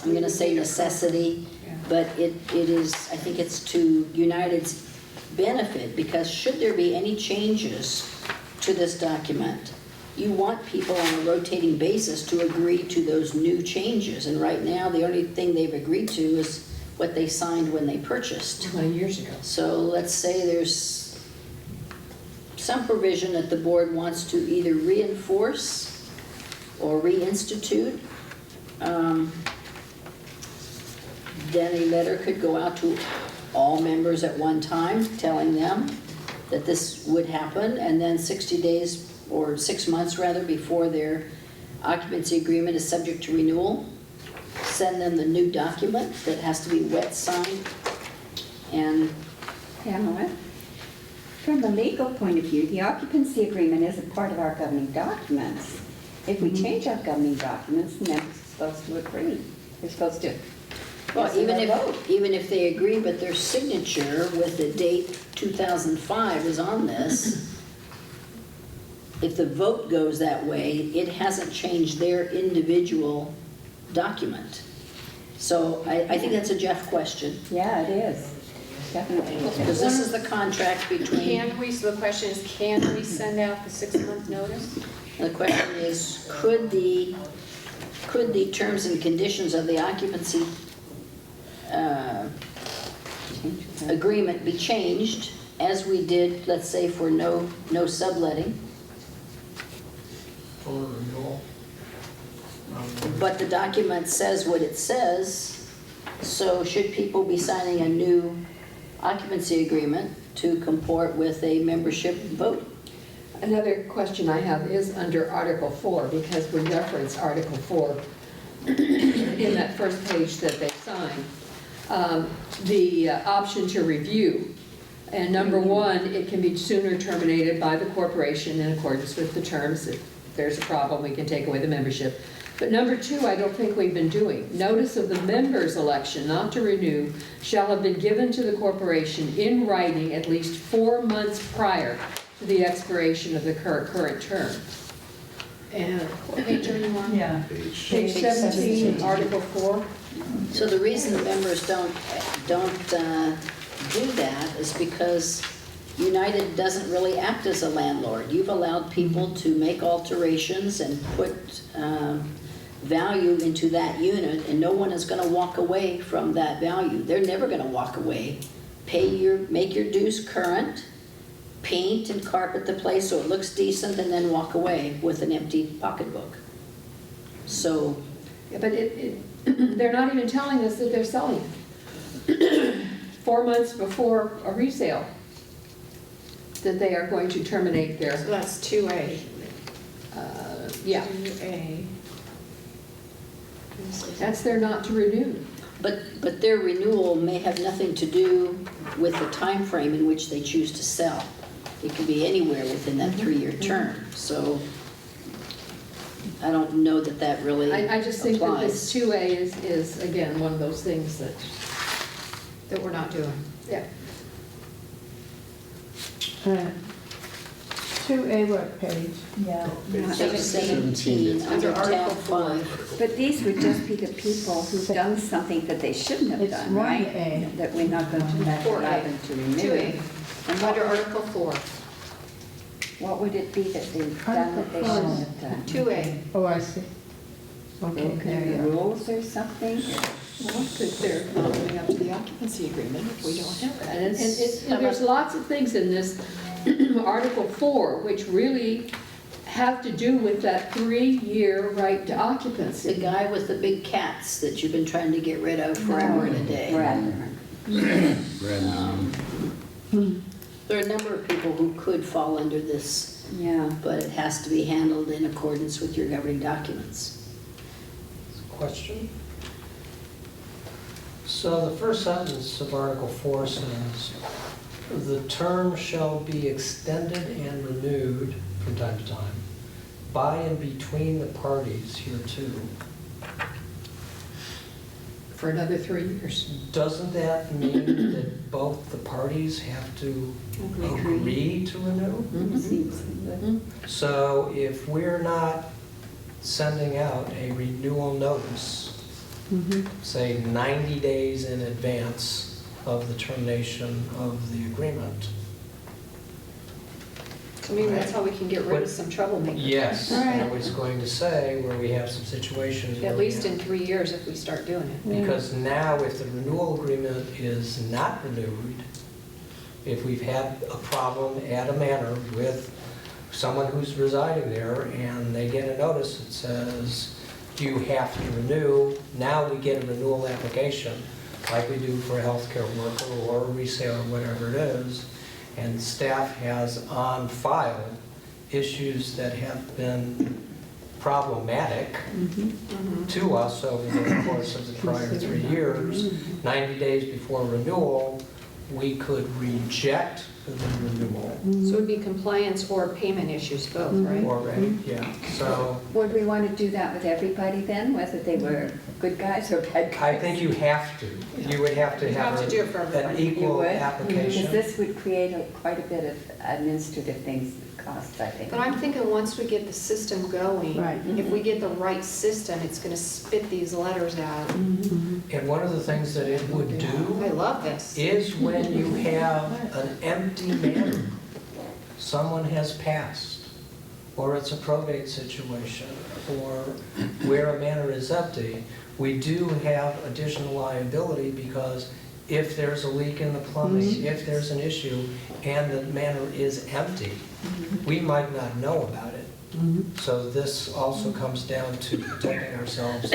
S1: gonna say necessity, but it is, I think it's to United's benefit, because should there be any changes to this document, you want people on a rotating basis to agree to those new changes. And right now, the only thing they've agreed to is what they signed when they purchased.
S2: 20 years ago.
S1: So let's say there's some provision that the board wants to either reinforce or reinstitute. Then a letter could go out to all members at one time, telling them that this would happen, and then 60 days, or 6 months rather, before their occupancy agreement is subject to renewal, send them the new document that has to be wet signed, and
S5: Pamela, from a legal point of view, the occupancy agreement is a part of our governing documents. If we change our governing documents, the members are supposed to agree. They're supposed to.
S1: well,
S5: yes or no vote.
S1: even if they agree, but their signature with the date 2005 is on this, if the vote goes that way, it hasn't changed their individual document. So I think that's a Jeff question,
S5: Yeah, it is. Definitely.
S1: because this is the contract between,
S4: So the question is, can we send out the 6-month notice?
S1: the question is, could the terms and conditions of the occupancy agreement be changed, as we did, let's say, for no subletting,
S6: For renewal.
S1: but the document says what it says, so should people be signing a new occupancy agreement to comport with a membership vote?
S2: Another question I have is under Article 4, because we reference Article 4 in that first page that they signed. The option to review. And number 1, it can be sooner terminated by the corporation in accordance with the terms. If there's a problem, we can take away the membership. But number 2, I don't think we've been doing. Notice of the members' election not to renew shall have been given to the corporation in writing at least 4 months prior to the expiration of the current term. And
S4: What page are you on?
S8: Yeah.
S2: page 17, Article 4.
S1: So the reason the members don't do that is because United doesn't really act as a landlord. You've allowed people to make alterations and put value into that unit, and no one is going to walk away from that value. They're never going to walk away. Make your dues current, paint and carpet the place so it looks decent, and then walk away with an empty pocketbook. So,
S2: Yeah, but they're not even telling us that they're selling it. 4 months before a resale, that they are going to terminate
S4: So
S2: their,
S4: that's 2A.
S2: Yeah.
S4: 2A.
S2: That's their not to renew.
S1: But their renewal may have nothing to do with the time frame in which they choose to sell. It can be anywhere within that 3-year term, so I don't know that that really applies.
S2: I just think that this 2A is, again, one of those things that,
S4: That we're not doing.
S2: yeah.
S9: 2A what page?
S3: Yeah.
S1: Page 17, under tab 5.
S5: But these would just be the people who've done something that they shouldn't have
S9: It's
S5: done, right?
S9: 1A.
S5: That we're not going to let
S4: 4A.
S5: allow them to renew.
S4: 2A.
S5: And
S4: Under
S5: what,
S4: Article 4.
S5: what would it be that they've done that they
S9: Article
S5: shouldn't
S9: 4.
S5: have done?
S4: 2A.
S9: Oh, I see. Okay, there
S5: Broken
S9: you
S5: the
S9: are.
S5: rules or something?
S2: Well, because they're not living up to the occupancy agreement if we don't have it. And
S1: How
S2: there's
S1: about-
S2: lots of things in this Article 4 which really have to do with that 3-year right to
S1: The
S2: occupancy.
S1: guy with the big cats that you've been trying to get rid of forever and a day.
S10: Brad,
S1: There are a number of people who could fall under this,
S5: Yeah.
S1: but it has to be handled in accordance with your governing documents.
S6: Question? So the first sentence of Article 4 says, "The term shall be extended and renewed from time to time by and between the parties hereto."
S2: For another 3 years.
S6: Doesn't that mean that both the parties have to agree to renew?
S5: Seems good.
S6: So if we're not sending out a renewal notice, say 90 days in advance of the termination of the agreement.
S4: So maybe that's how we can get rid of some troublemakers.
S6: Yes,
S9: Right.
S6: I was going to say where we have some situations where
S4: At
S6: we
S4: least
S6: have-
S4: in 3 years if we start doing it.
S6: Because now if the renewal agreement is not renewed, if we've had a problem at a manor with someone who's residing there and they get a notice that says, you have to renew, now we get a renewal application, like we do for a healthcare worker or a resale or whatever it is, and staff has on file issues that have been problematic to us over the course of the prior 3 years, 90 days before renewal, we could reject the renewal.
S4: So it would be compliance or payment issues both, right?
S6: Or, yeah, so
S5: Would we want to do that with everybody then, whether they were good guys or bad guys?
S6: I think you have to. You would have to
S4: You
S6: have
S4: have to do it for
S6: an
S4: everybody.
S5: You
S6: equal
S5: would?
S6: application.
S5: Because this would create quite a bit of administrative things, costs, I think.
S4: But I'm thinking once we get the system going,
S9: Right.
S4: if we get the right system, it's gonna spit these letters out.
S6: And one of the things that it would
S4: I
S6: do
S4: love this.
S6: is when you have an empty manor, someone has passed, or it's a probate situation, or where a manor is empty, we do have additional liability because if there's a leak in the plumbing, if there's an issue, and the manor is empty, we might not know about it. So this also comes down to protecting ourselves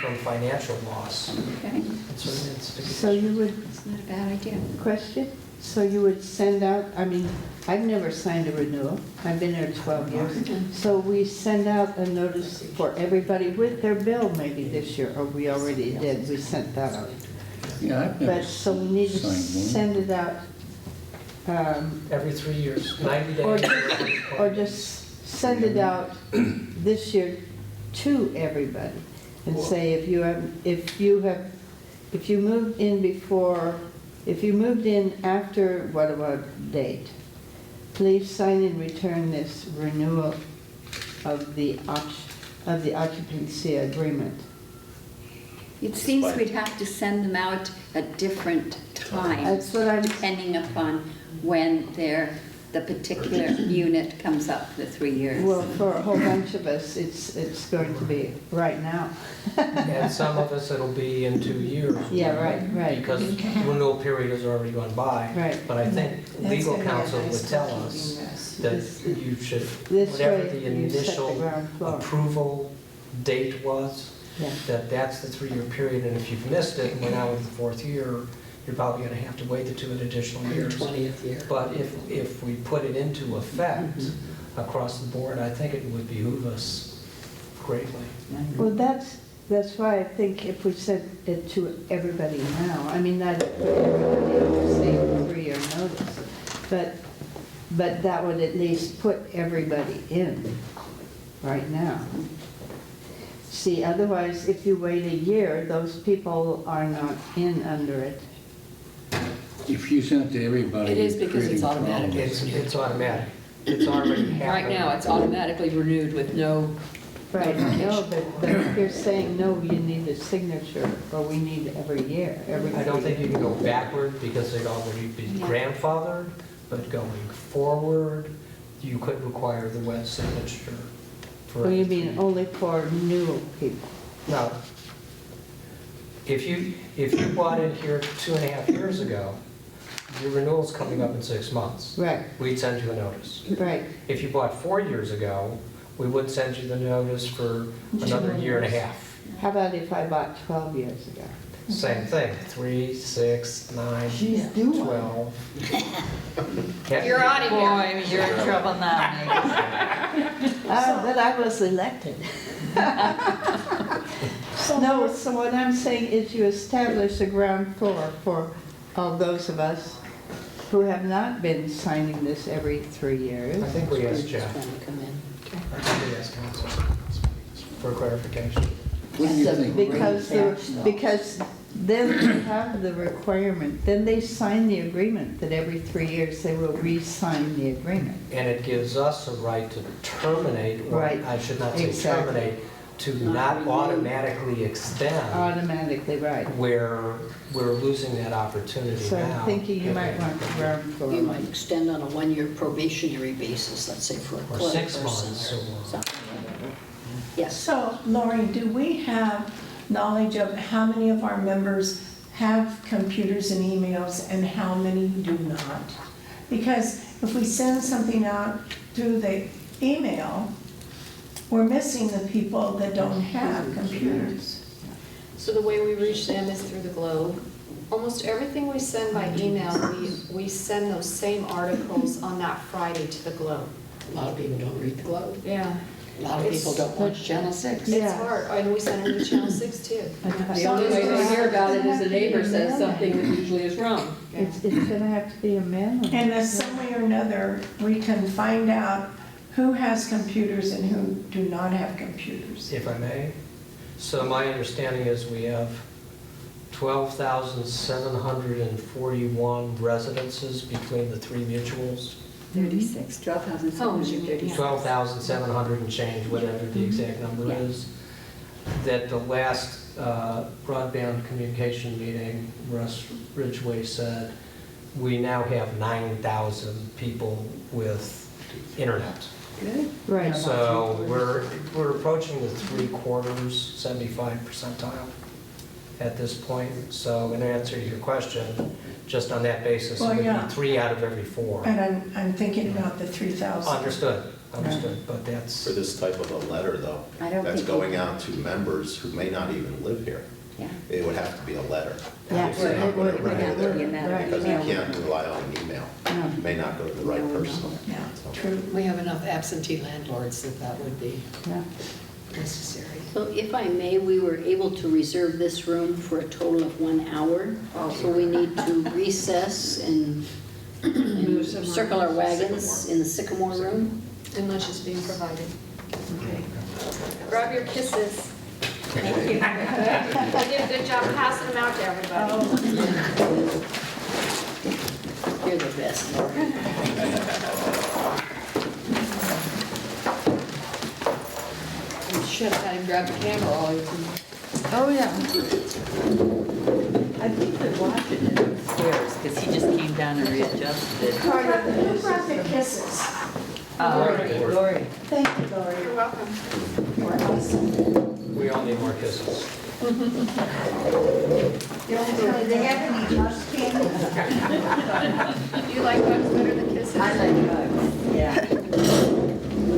S6: from financial loss.
S5: Okay,
S9: So you would,
S5: it's not a bad idea.
S9: question? So you would send out, I mean, I've never signed a renewal. I've been there 12 years. So we send out a notice for everybody with their bill maybe this year, or we already did, we sent that out.
S10: yeah, I've never
S9: But, so we need to
S10: signed
S9: send it out,
S6: Every 3 years, 90
S9: Or
S6: days.
S9: or just send it out this year to everybody and say if you moved in before, if you moved in after whatever date, please sign and return this renewal of the occupancy agreement.
S5: It seems we'd have to send them out at different times.
S9: That's what I'm-
S5: Depending upon when the particular unit comes up, the 3 years.
S9: Well, for a whole bunch of us, it's going to be right now.
S6: And some of us, it'll be in 2 years.
S9: Yeah, right.
S6: Because the renewal period has already gone by.
S9: Right.
S6: But I think legal counsel would tell us that you should,
S9: This
S6: whatever
S9: way
S6: the
S9: you set the
S6: initial
S9: ground floor.
S6: approval date was,
S9: Yeah.
S6: that's the 3-year period. And if you've missed it, and we're now in the 4th year, you're probably going to have to wait the 2 additional
S2: Your
S6: years.
S2: 20th year.
S6: But if we put it into effect across the board, I think it would behoove us greatly.
S9: Well, that's why I think if we sent it to everybody now, I mean, not put everybody on the same 3-year notice, but that would at least put everybody in right now. See, otherwise, if you wait a year, those people are not in under it.
S10: If you sent it to everybody.
S2: It is because
S10: creating
S2: it's automatic.
S10: problems.
S6: It's automatic. It's already happened.
S2: Right now, it's automatically renewed with no,
S9: Right, no, but if you're saying, no, you need a signature, or we need every year, every.
S6: I don't think you can go backward because they'd already be grandfathered, but going forward, you could require the wet signature. for
S9: Well, you mean only for new people?
S6: Now, if you bought in here 2.5 years ago, your renewal's coming up in 6 months.
S9: Right,
S6: We'd send you a notice.
S9: right.
S6: If you bought 4 years ago, we would send you the notice for another 1.5 years.
S9: How about if I bought 12 years ago?
S6: Same thing, 3, 6, 9,
S8: She's doing.
S6: 12.
S4: You're out of here.
S8: Boy, you're in trouble now,
S9: But I was elected. No, so what I'm saying is you establish a ground floor for all those of us who have not been signing this every 3 years.
S6: I think we asked Jeff,
S1: Trying to come in.
S6: I think we asked council for clarification.
S10: What do you think?
S9: Because then they have the requirement, then they sign the agreement that every 3 years they will re-sign the agreement.
S6: And it gives us a right to terminate, or
S9: Right.
S6: I should not say
S9: Exactly.
S6: terminate, to not automatically extend
S9: Automatically, right.
S6: where we're losing that opportunity
S9: So
S6: now.
S9: I'm thinking you might want the ground floor.
S1: You might extend on a 1-year probationary basis, let's say for a
S6: Or
S1: club
S6: 6
S1: person
S6: months
S1: or
S6: or-
S1: something. Yes.
S3: So, Lori, do we have knowledge of how many of our members have computers and emails and how many do not? Because if we send something out through the email, we're missing the people that don't have computers.
S4: So the way we reach them is through the Globe. Almost everything we send by email, we send those same articles on that Friday to the Globe.
S2: a lot of people don't read the Globe.
S4: Yeah.
S2: A lot of people don't watch Channel 6.
S9: Yeah.
S4: It's hard, and we send them to Channel 6 too.
S2: The only way they hear about it is a neighbor says something that usually is wrong.
S9: It's gonna have to be a mailing.
S3: And in some way or another, we can find out who has computers and who do not have computers.
S6: If I may. So my understanding is we have 12,741 residences between the 3 mutuals.
S5: 36, 12,736.
S6: 12,700 and change, whatever the exact number
S5: Yeah.
S6: is. That the last broadband communication meeting, Russ Ridgway said, we now have 9,000 people with internet.
S9: Right.
S6: So we're approaching the 3/4, 75 percentile at this point. So in answer to your question, just on that basis, it
S3: Well,
S6: would
S3: yeah.
S6: be 3 out of every 4.
S3: And I'm thinking about the 3,000.
S6: Understood, but that's,
S7: For this type of a letter, though,
S5: I don't
S7: that's
S5: think
S7: going
S5: you-
S7: out to members who may not even live here,
S5: Yeah.
S7: it would have to be a letter.
S9: Yeah,
S7: Obviously,
S9: it
S7: not gonna
S9: would,
S7: write
S5: yeah,
S7: it there,
S5: yeah, that-
S9: Right.
S7: because you
S5: yeah.
S7: can't rely on an email.
S5: No.
S7: It may not go to the right
S5: No, no.
S7: person.
S3: Yeah,
S7: So-
S3: true.
S2: We have enough absentee landlords that would be
S9: Yeah.
S2: necessary.
S1: So if I may, we were able to reserve this room for a total of 1 hour. So we need to recess and circle our wagons in the Sycamore room.
S4: And lunch is being provided. Okay. Grab your kisses. Thank you. You did a good job passing them out to everybody.
S1: You're the best, Lori.
S2: We should have had him grab the camera all the time.
S8: Oh, yeah. I think they're watching it upstairs, because he just came down and readjusted it.
S3: Who brought the kisses?
S8: Lori.
S3: Thank you, Lori.
S4: You're welcome.
S3: You're awesome.
S6: we all need more kisses.
S3: Do they have any just candy?
S4: Do you like hugs better than kisses?
S8: I like hugs, yeah.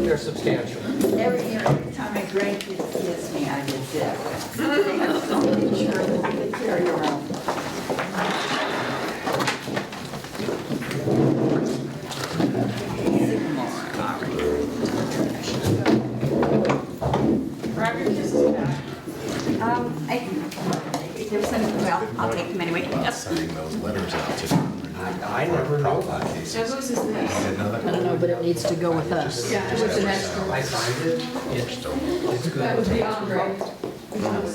S6: They're substantial.
S8: Every time my grandkids kiss me, I get sick. They have so many children they carry around.
S7: out to them.
S6: I never know
S7: Problem
S6: that.
S7: cases.
S2: Now, whose is
S7: You
S2: this?
S7: didn't know that?
S1: I don't know, but it needs to go with us.
S2: Yeah, it was an extra.
S6: I signed it, it's good.
S2: That would be Andre.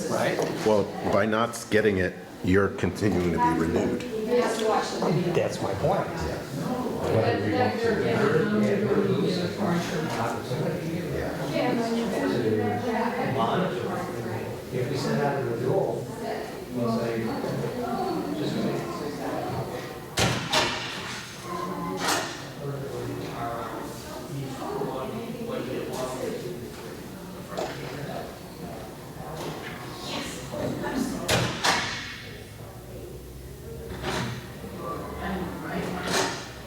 S6: Right?
S7: Well, by not getting it, you're continuing to be renewed.
S4: You have to watch the video.
S6: That's my point. Whether we want to and or lose it, opportunity. Monitor. If we send out a renewal, we'll say, just make it.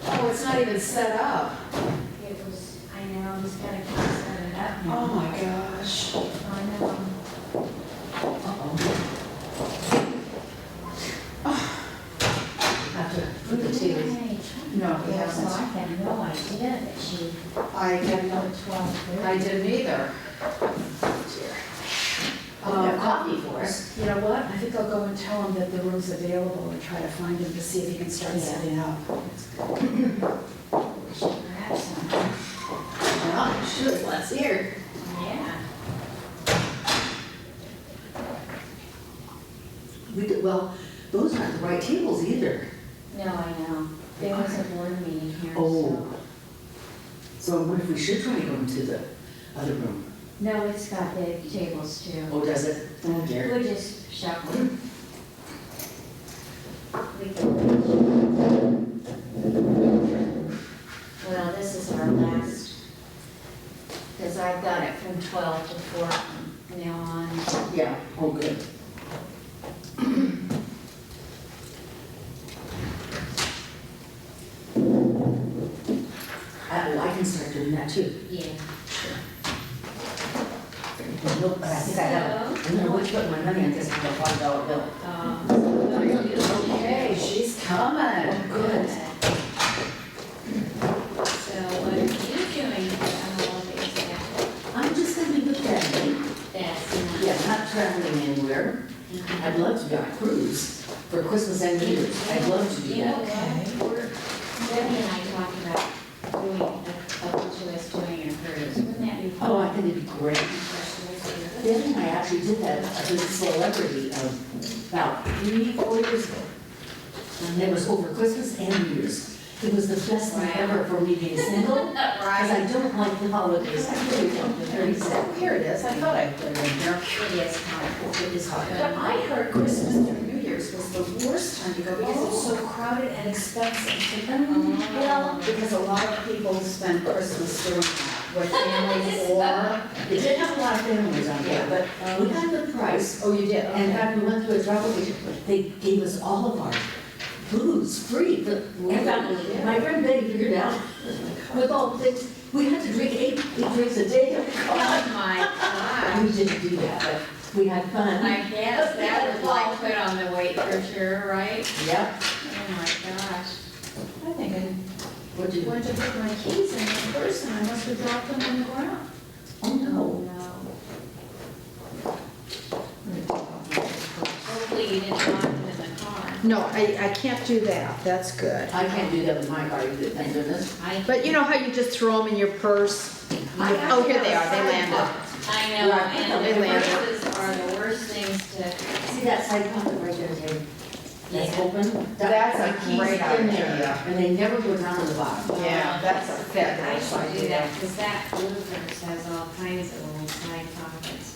S2: Oh, it's not even set up.
S11: It was, I know, he's gotta keep setting up.
S2: Oh, my gosh.
S11: I know.
S2: Look at TV. No, he
S11: Yeah, so I
S2: hasn't.
S11: had no idea that she
S2: I
S11: had
S2: didn't,
S11: no 12.
S2: I didn't either.
S12: Coffee for us.
S11: You know what? I think I'll go and tell him that the room's available and try to find him to see if he can start setting up.
S12: We should grab some.
S2: Well, shoot, let's hear.
S12: Yeah. Well, those aren't the right tables either.
S11: No, I know. There was a board meeting here,
S12: Oh.
S11: so.
S12: So what if we should try and go into the other room?
S11: No, it's got big tables too.
S12: Oh, does it? Oh dear.
S11: We'll just shuffle. We can. Well, this is our last, because I've got it from 12 to 4 from now on.
S12: Yeah, oh good. I can start doing that too.
S11: Yeah.
S12: Nope, but I think I have, I know which put my money on this $5 bill.
S2: Okay, she's coming.
S12: Good.
S11: So what are you doing for the holidays now?
S12: I'm just gonna be with family.
S11: That's
S12: Yeah, not traveling anywhere. I'd love to go on a cruise for Christmas and New Year's. I'd love to do
S11: You know
S12: that.
S11: what? Debbie and I talked about doing a bunch of us doing a cruise. Wouldn't that be fun?
S12: Oh, I think it'd be great. Debbie and I actually did that as a celebrity about 3-4 years ago. And it was over Christmas and New Year's. It was the best thing ever for me being single, because I don't like the holidays. I really don't, the 37.
S2: Here it is. I thought I put it in here.
S11: It is hard.
S12: It is hard.
S11: But I heard Christmas and New Year's was the worst time to go because it's so crowded and expensive.
S12: Well,
S11: Because a lot of people spend Christmas doing that with families or.
S12: it did have a lot of families on there, but we got the price.
S2: Oh, you did?
S12: And in fact, we went through a travel agent, they gave us all of our booze free. In fact, my friend Betty figured out with all the things, we had to drink 8 drinks a day.
S11: Oh my
S12: We
S11: gosh.
S12: didn't do that, but we had fun.
S11: I guess that would like put on the weight for sure, right?
S12: Yep.
S11: Oh my gosh. I think I
S12: What did you?
S11: went to put my keys in the purse and I must have dropped them on the ground.
S12: Oh, no.
S11: Hopefully you didn't lock them in the car.
S2: No, I can't do that. That's good.
S12: I can't do that with my car either, thank goodness.
S2: But you know how you just throw them in your purse? Oh, here they are. They landed.
S11: I know,
S12: Right,
S11: and
S2: they
S11: the
S2: landed.
S11: purses are the worst things to.
S12: See that side pocket right there, Terry? That's
S11: Yeah.
S12: open?
S2: That's a
S12: The keys
S2: great
S12: in there,
S2: idea.
S12: And they never go down to the bottom.
S2: Yeah, that's a
S11: I
S2: fabulous
S11: should do
S2: idea.
S11: that, because that Luther's has all kinds of little side pockets.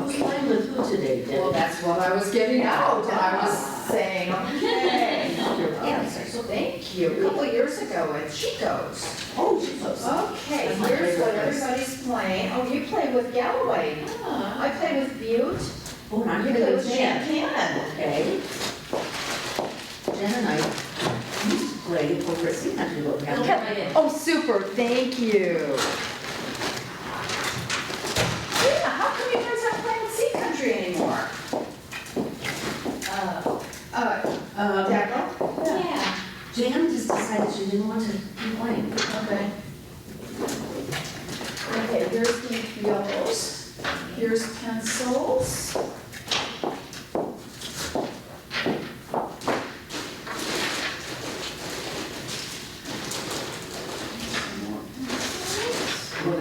S12: Who's playing with who today, Debbie?
S2: Well, that's what I was getting out. I was saying, okay. Thank you. A couple years ago at Chico's.
S12: Oh, Jesus.
S2: Okay,
S12: That's my
S2: here's what
S12: favorite place.
S2: everybody's playing. Oh, you play with Galloway. I play with Butte.
S12: Oh, and I'm
S2: You
S12: here
S2: play
S12: with
S2: with
S12: Jan.
S2: Champagne.
S12: Okay. Jan and I used to play over at Sea Country Road.
S2: Oh, super, thank you. Yeah, how come you guys aren't playing Sea Country anymore? Deborah?
S11: Yeah.
S12: Jan just decided she didn't want to keep playing.
S2: Okay. Okay, here's the yellows. Here's pencils.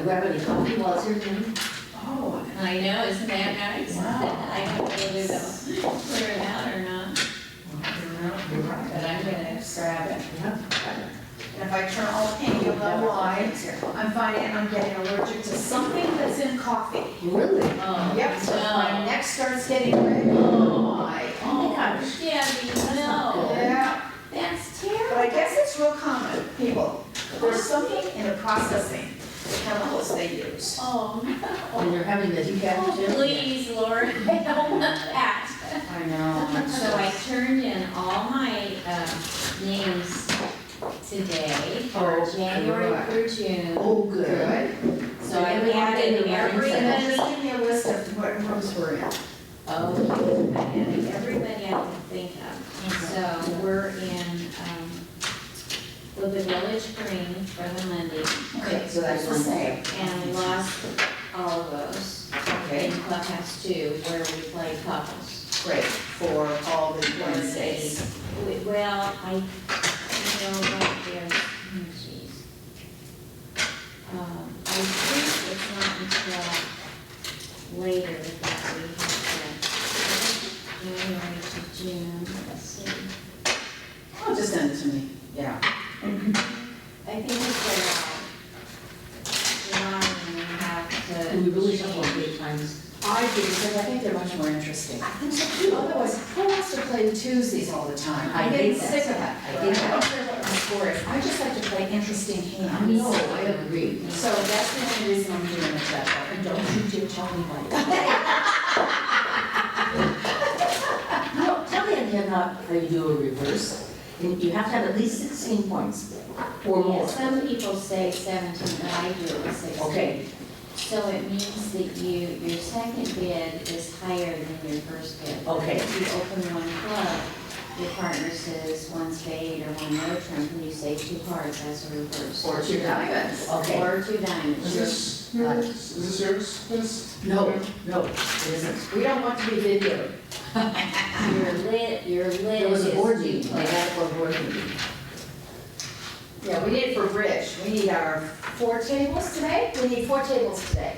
S12: you grab any coffee while it's here, Jenny?
S11: Oh, I know, isn't that nice?
S12: Wow.
S11: I don't know whether they'll clear it out or not,
S12: You're right.
S11: but I'm gonna grab it.
S12: Yeah.
S13: And if I turn all pink, you'll know why. I'm finding I'm getting allergic to something that's in coffee.
S12: Really?
S13: Yep, so if my
S11: no.
S13: neck starts getting red, oh my.
S12: Oh my gosh.
S11: Debbie,
S12: not
S11: no,
S12: good.
S13: Yeah,
S11: that's
S13: but I
S11: terrible.
S13: guess it's real common, people. There's something in the processing, the chemicals they use.
S11: Oh, no.
S12: When you're having the decaf,
S11: Oh,
S12: Jenny?
S11: please, Lord, I don't want that.
S13: I know.
S11: So I turned in all my names today for
S13: Oh,
S11: January
S13: good.
S11: through June.
S12: Oh, good.
S13: Good.
S11: So I
S12: Everyone
S11: added
S12: getting their
S13: And then
S11: everybody,
S13: just give me a list of what rooms we're in.
S11: oh, I added everybody I can think of. So we're in, with the Village Green for the Monday,
S12: Okay, so that's the same.
S11: and we lost all of those.
S12: Okay.
S11: In Clubhouse 2, where we play couples.
S13: Great, for all the Wednesdays.
S11: Well, I know what there's, jeez. I think it's not until later that we have January to June, let's see.
S13: Oh, just send it to me, yeah.
S11: I think it's July, and we have to.
S12: Do we really have one big times?
S13: I do, because I think they're much more interesting. I think so too. Otherwise, who wants to play Tuesdays all the time?
S12: I
S13: I'm
S12: hate
S13: getting
S12: that.
S13: sick of it.
S12: I hate that.
S13: don't care what my score is. I just like to play interesting hands.
S12: No, I agree.
S13: So that's the only reason I'm doing it that way.
S12: And don't you dare tell anybody. No, tell me I cannot, how you do a reverse. And you have to have at least 16 points or
S11: Yeah,
S12: more.
S11: some people say 17, but I do it 16.
S12: Okay,
S11: So it means that your second bid is higher than your first bid.
S12: Okay.
S11: If you open one club, your partner says one spade or one no trump, and you say 2 hearts, that's a reverse.
S13: Or 2 diamonds.
S12: okay.
S11: Or 2 diamonds.
S14: Is this yours? This?
S12: No, it isn't.
S13: We don't want to be videoed.
S11: Your lid
S12: There was a
S11: is
S12: board
S11: 2
S12: meeting, they
S11: clubs.
S12: had it for a board meeting.
S13: Yeah, we need it for bridge. We need our 4 tables today. We need 4 tables today.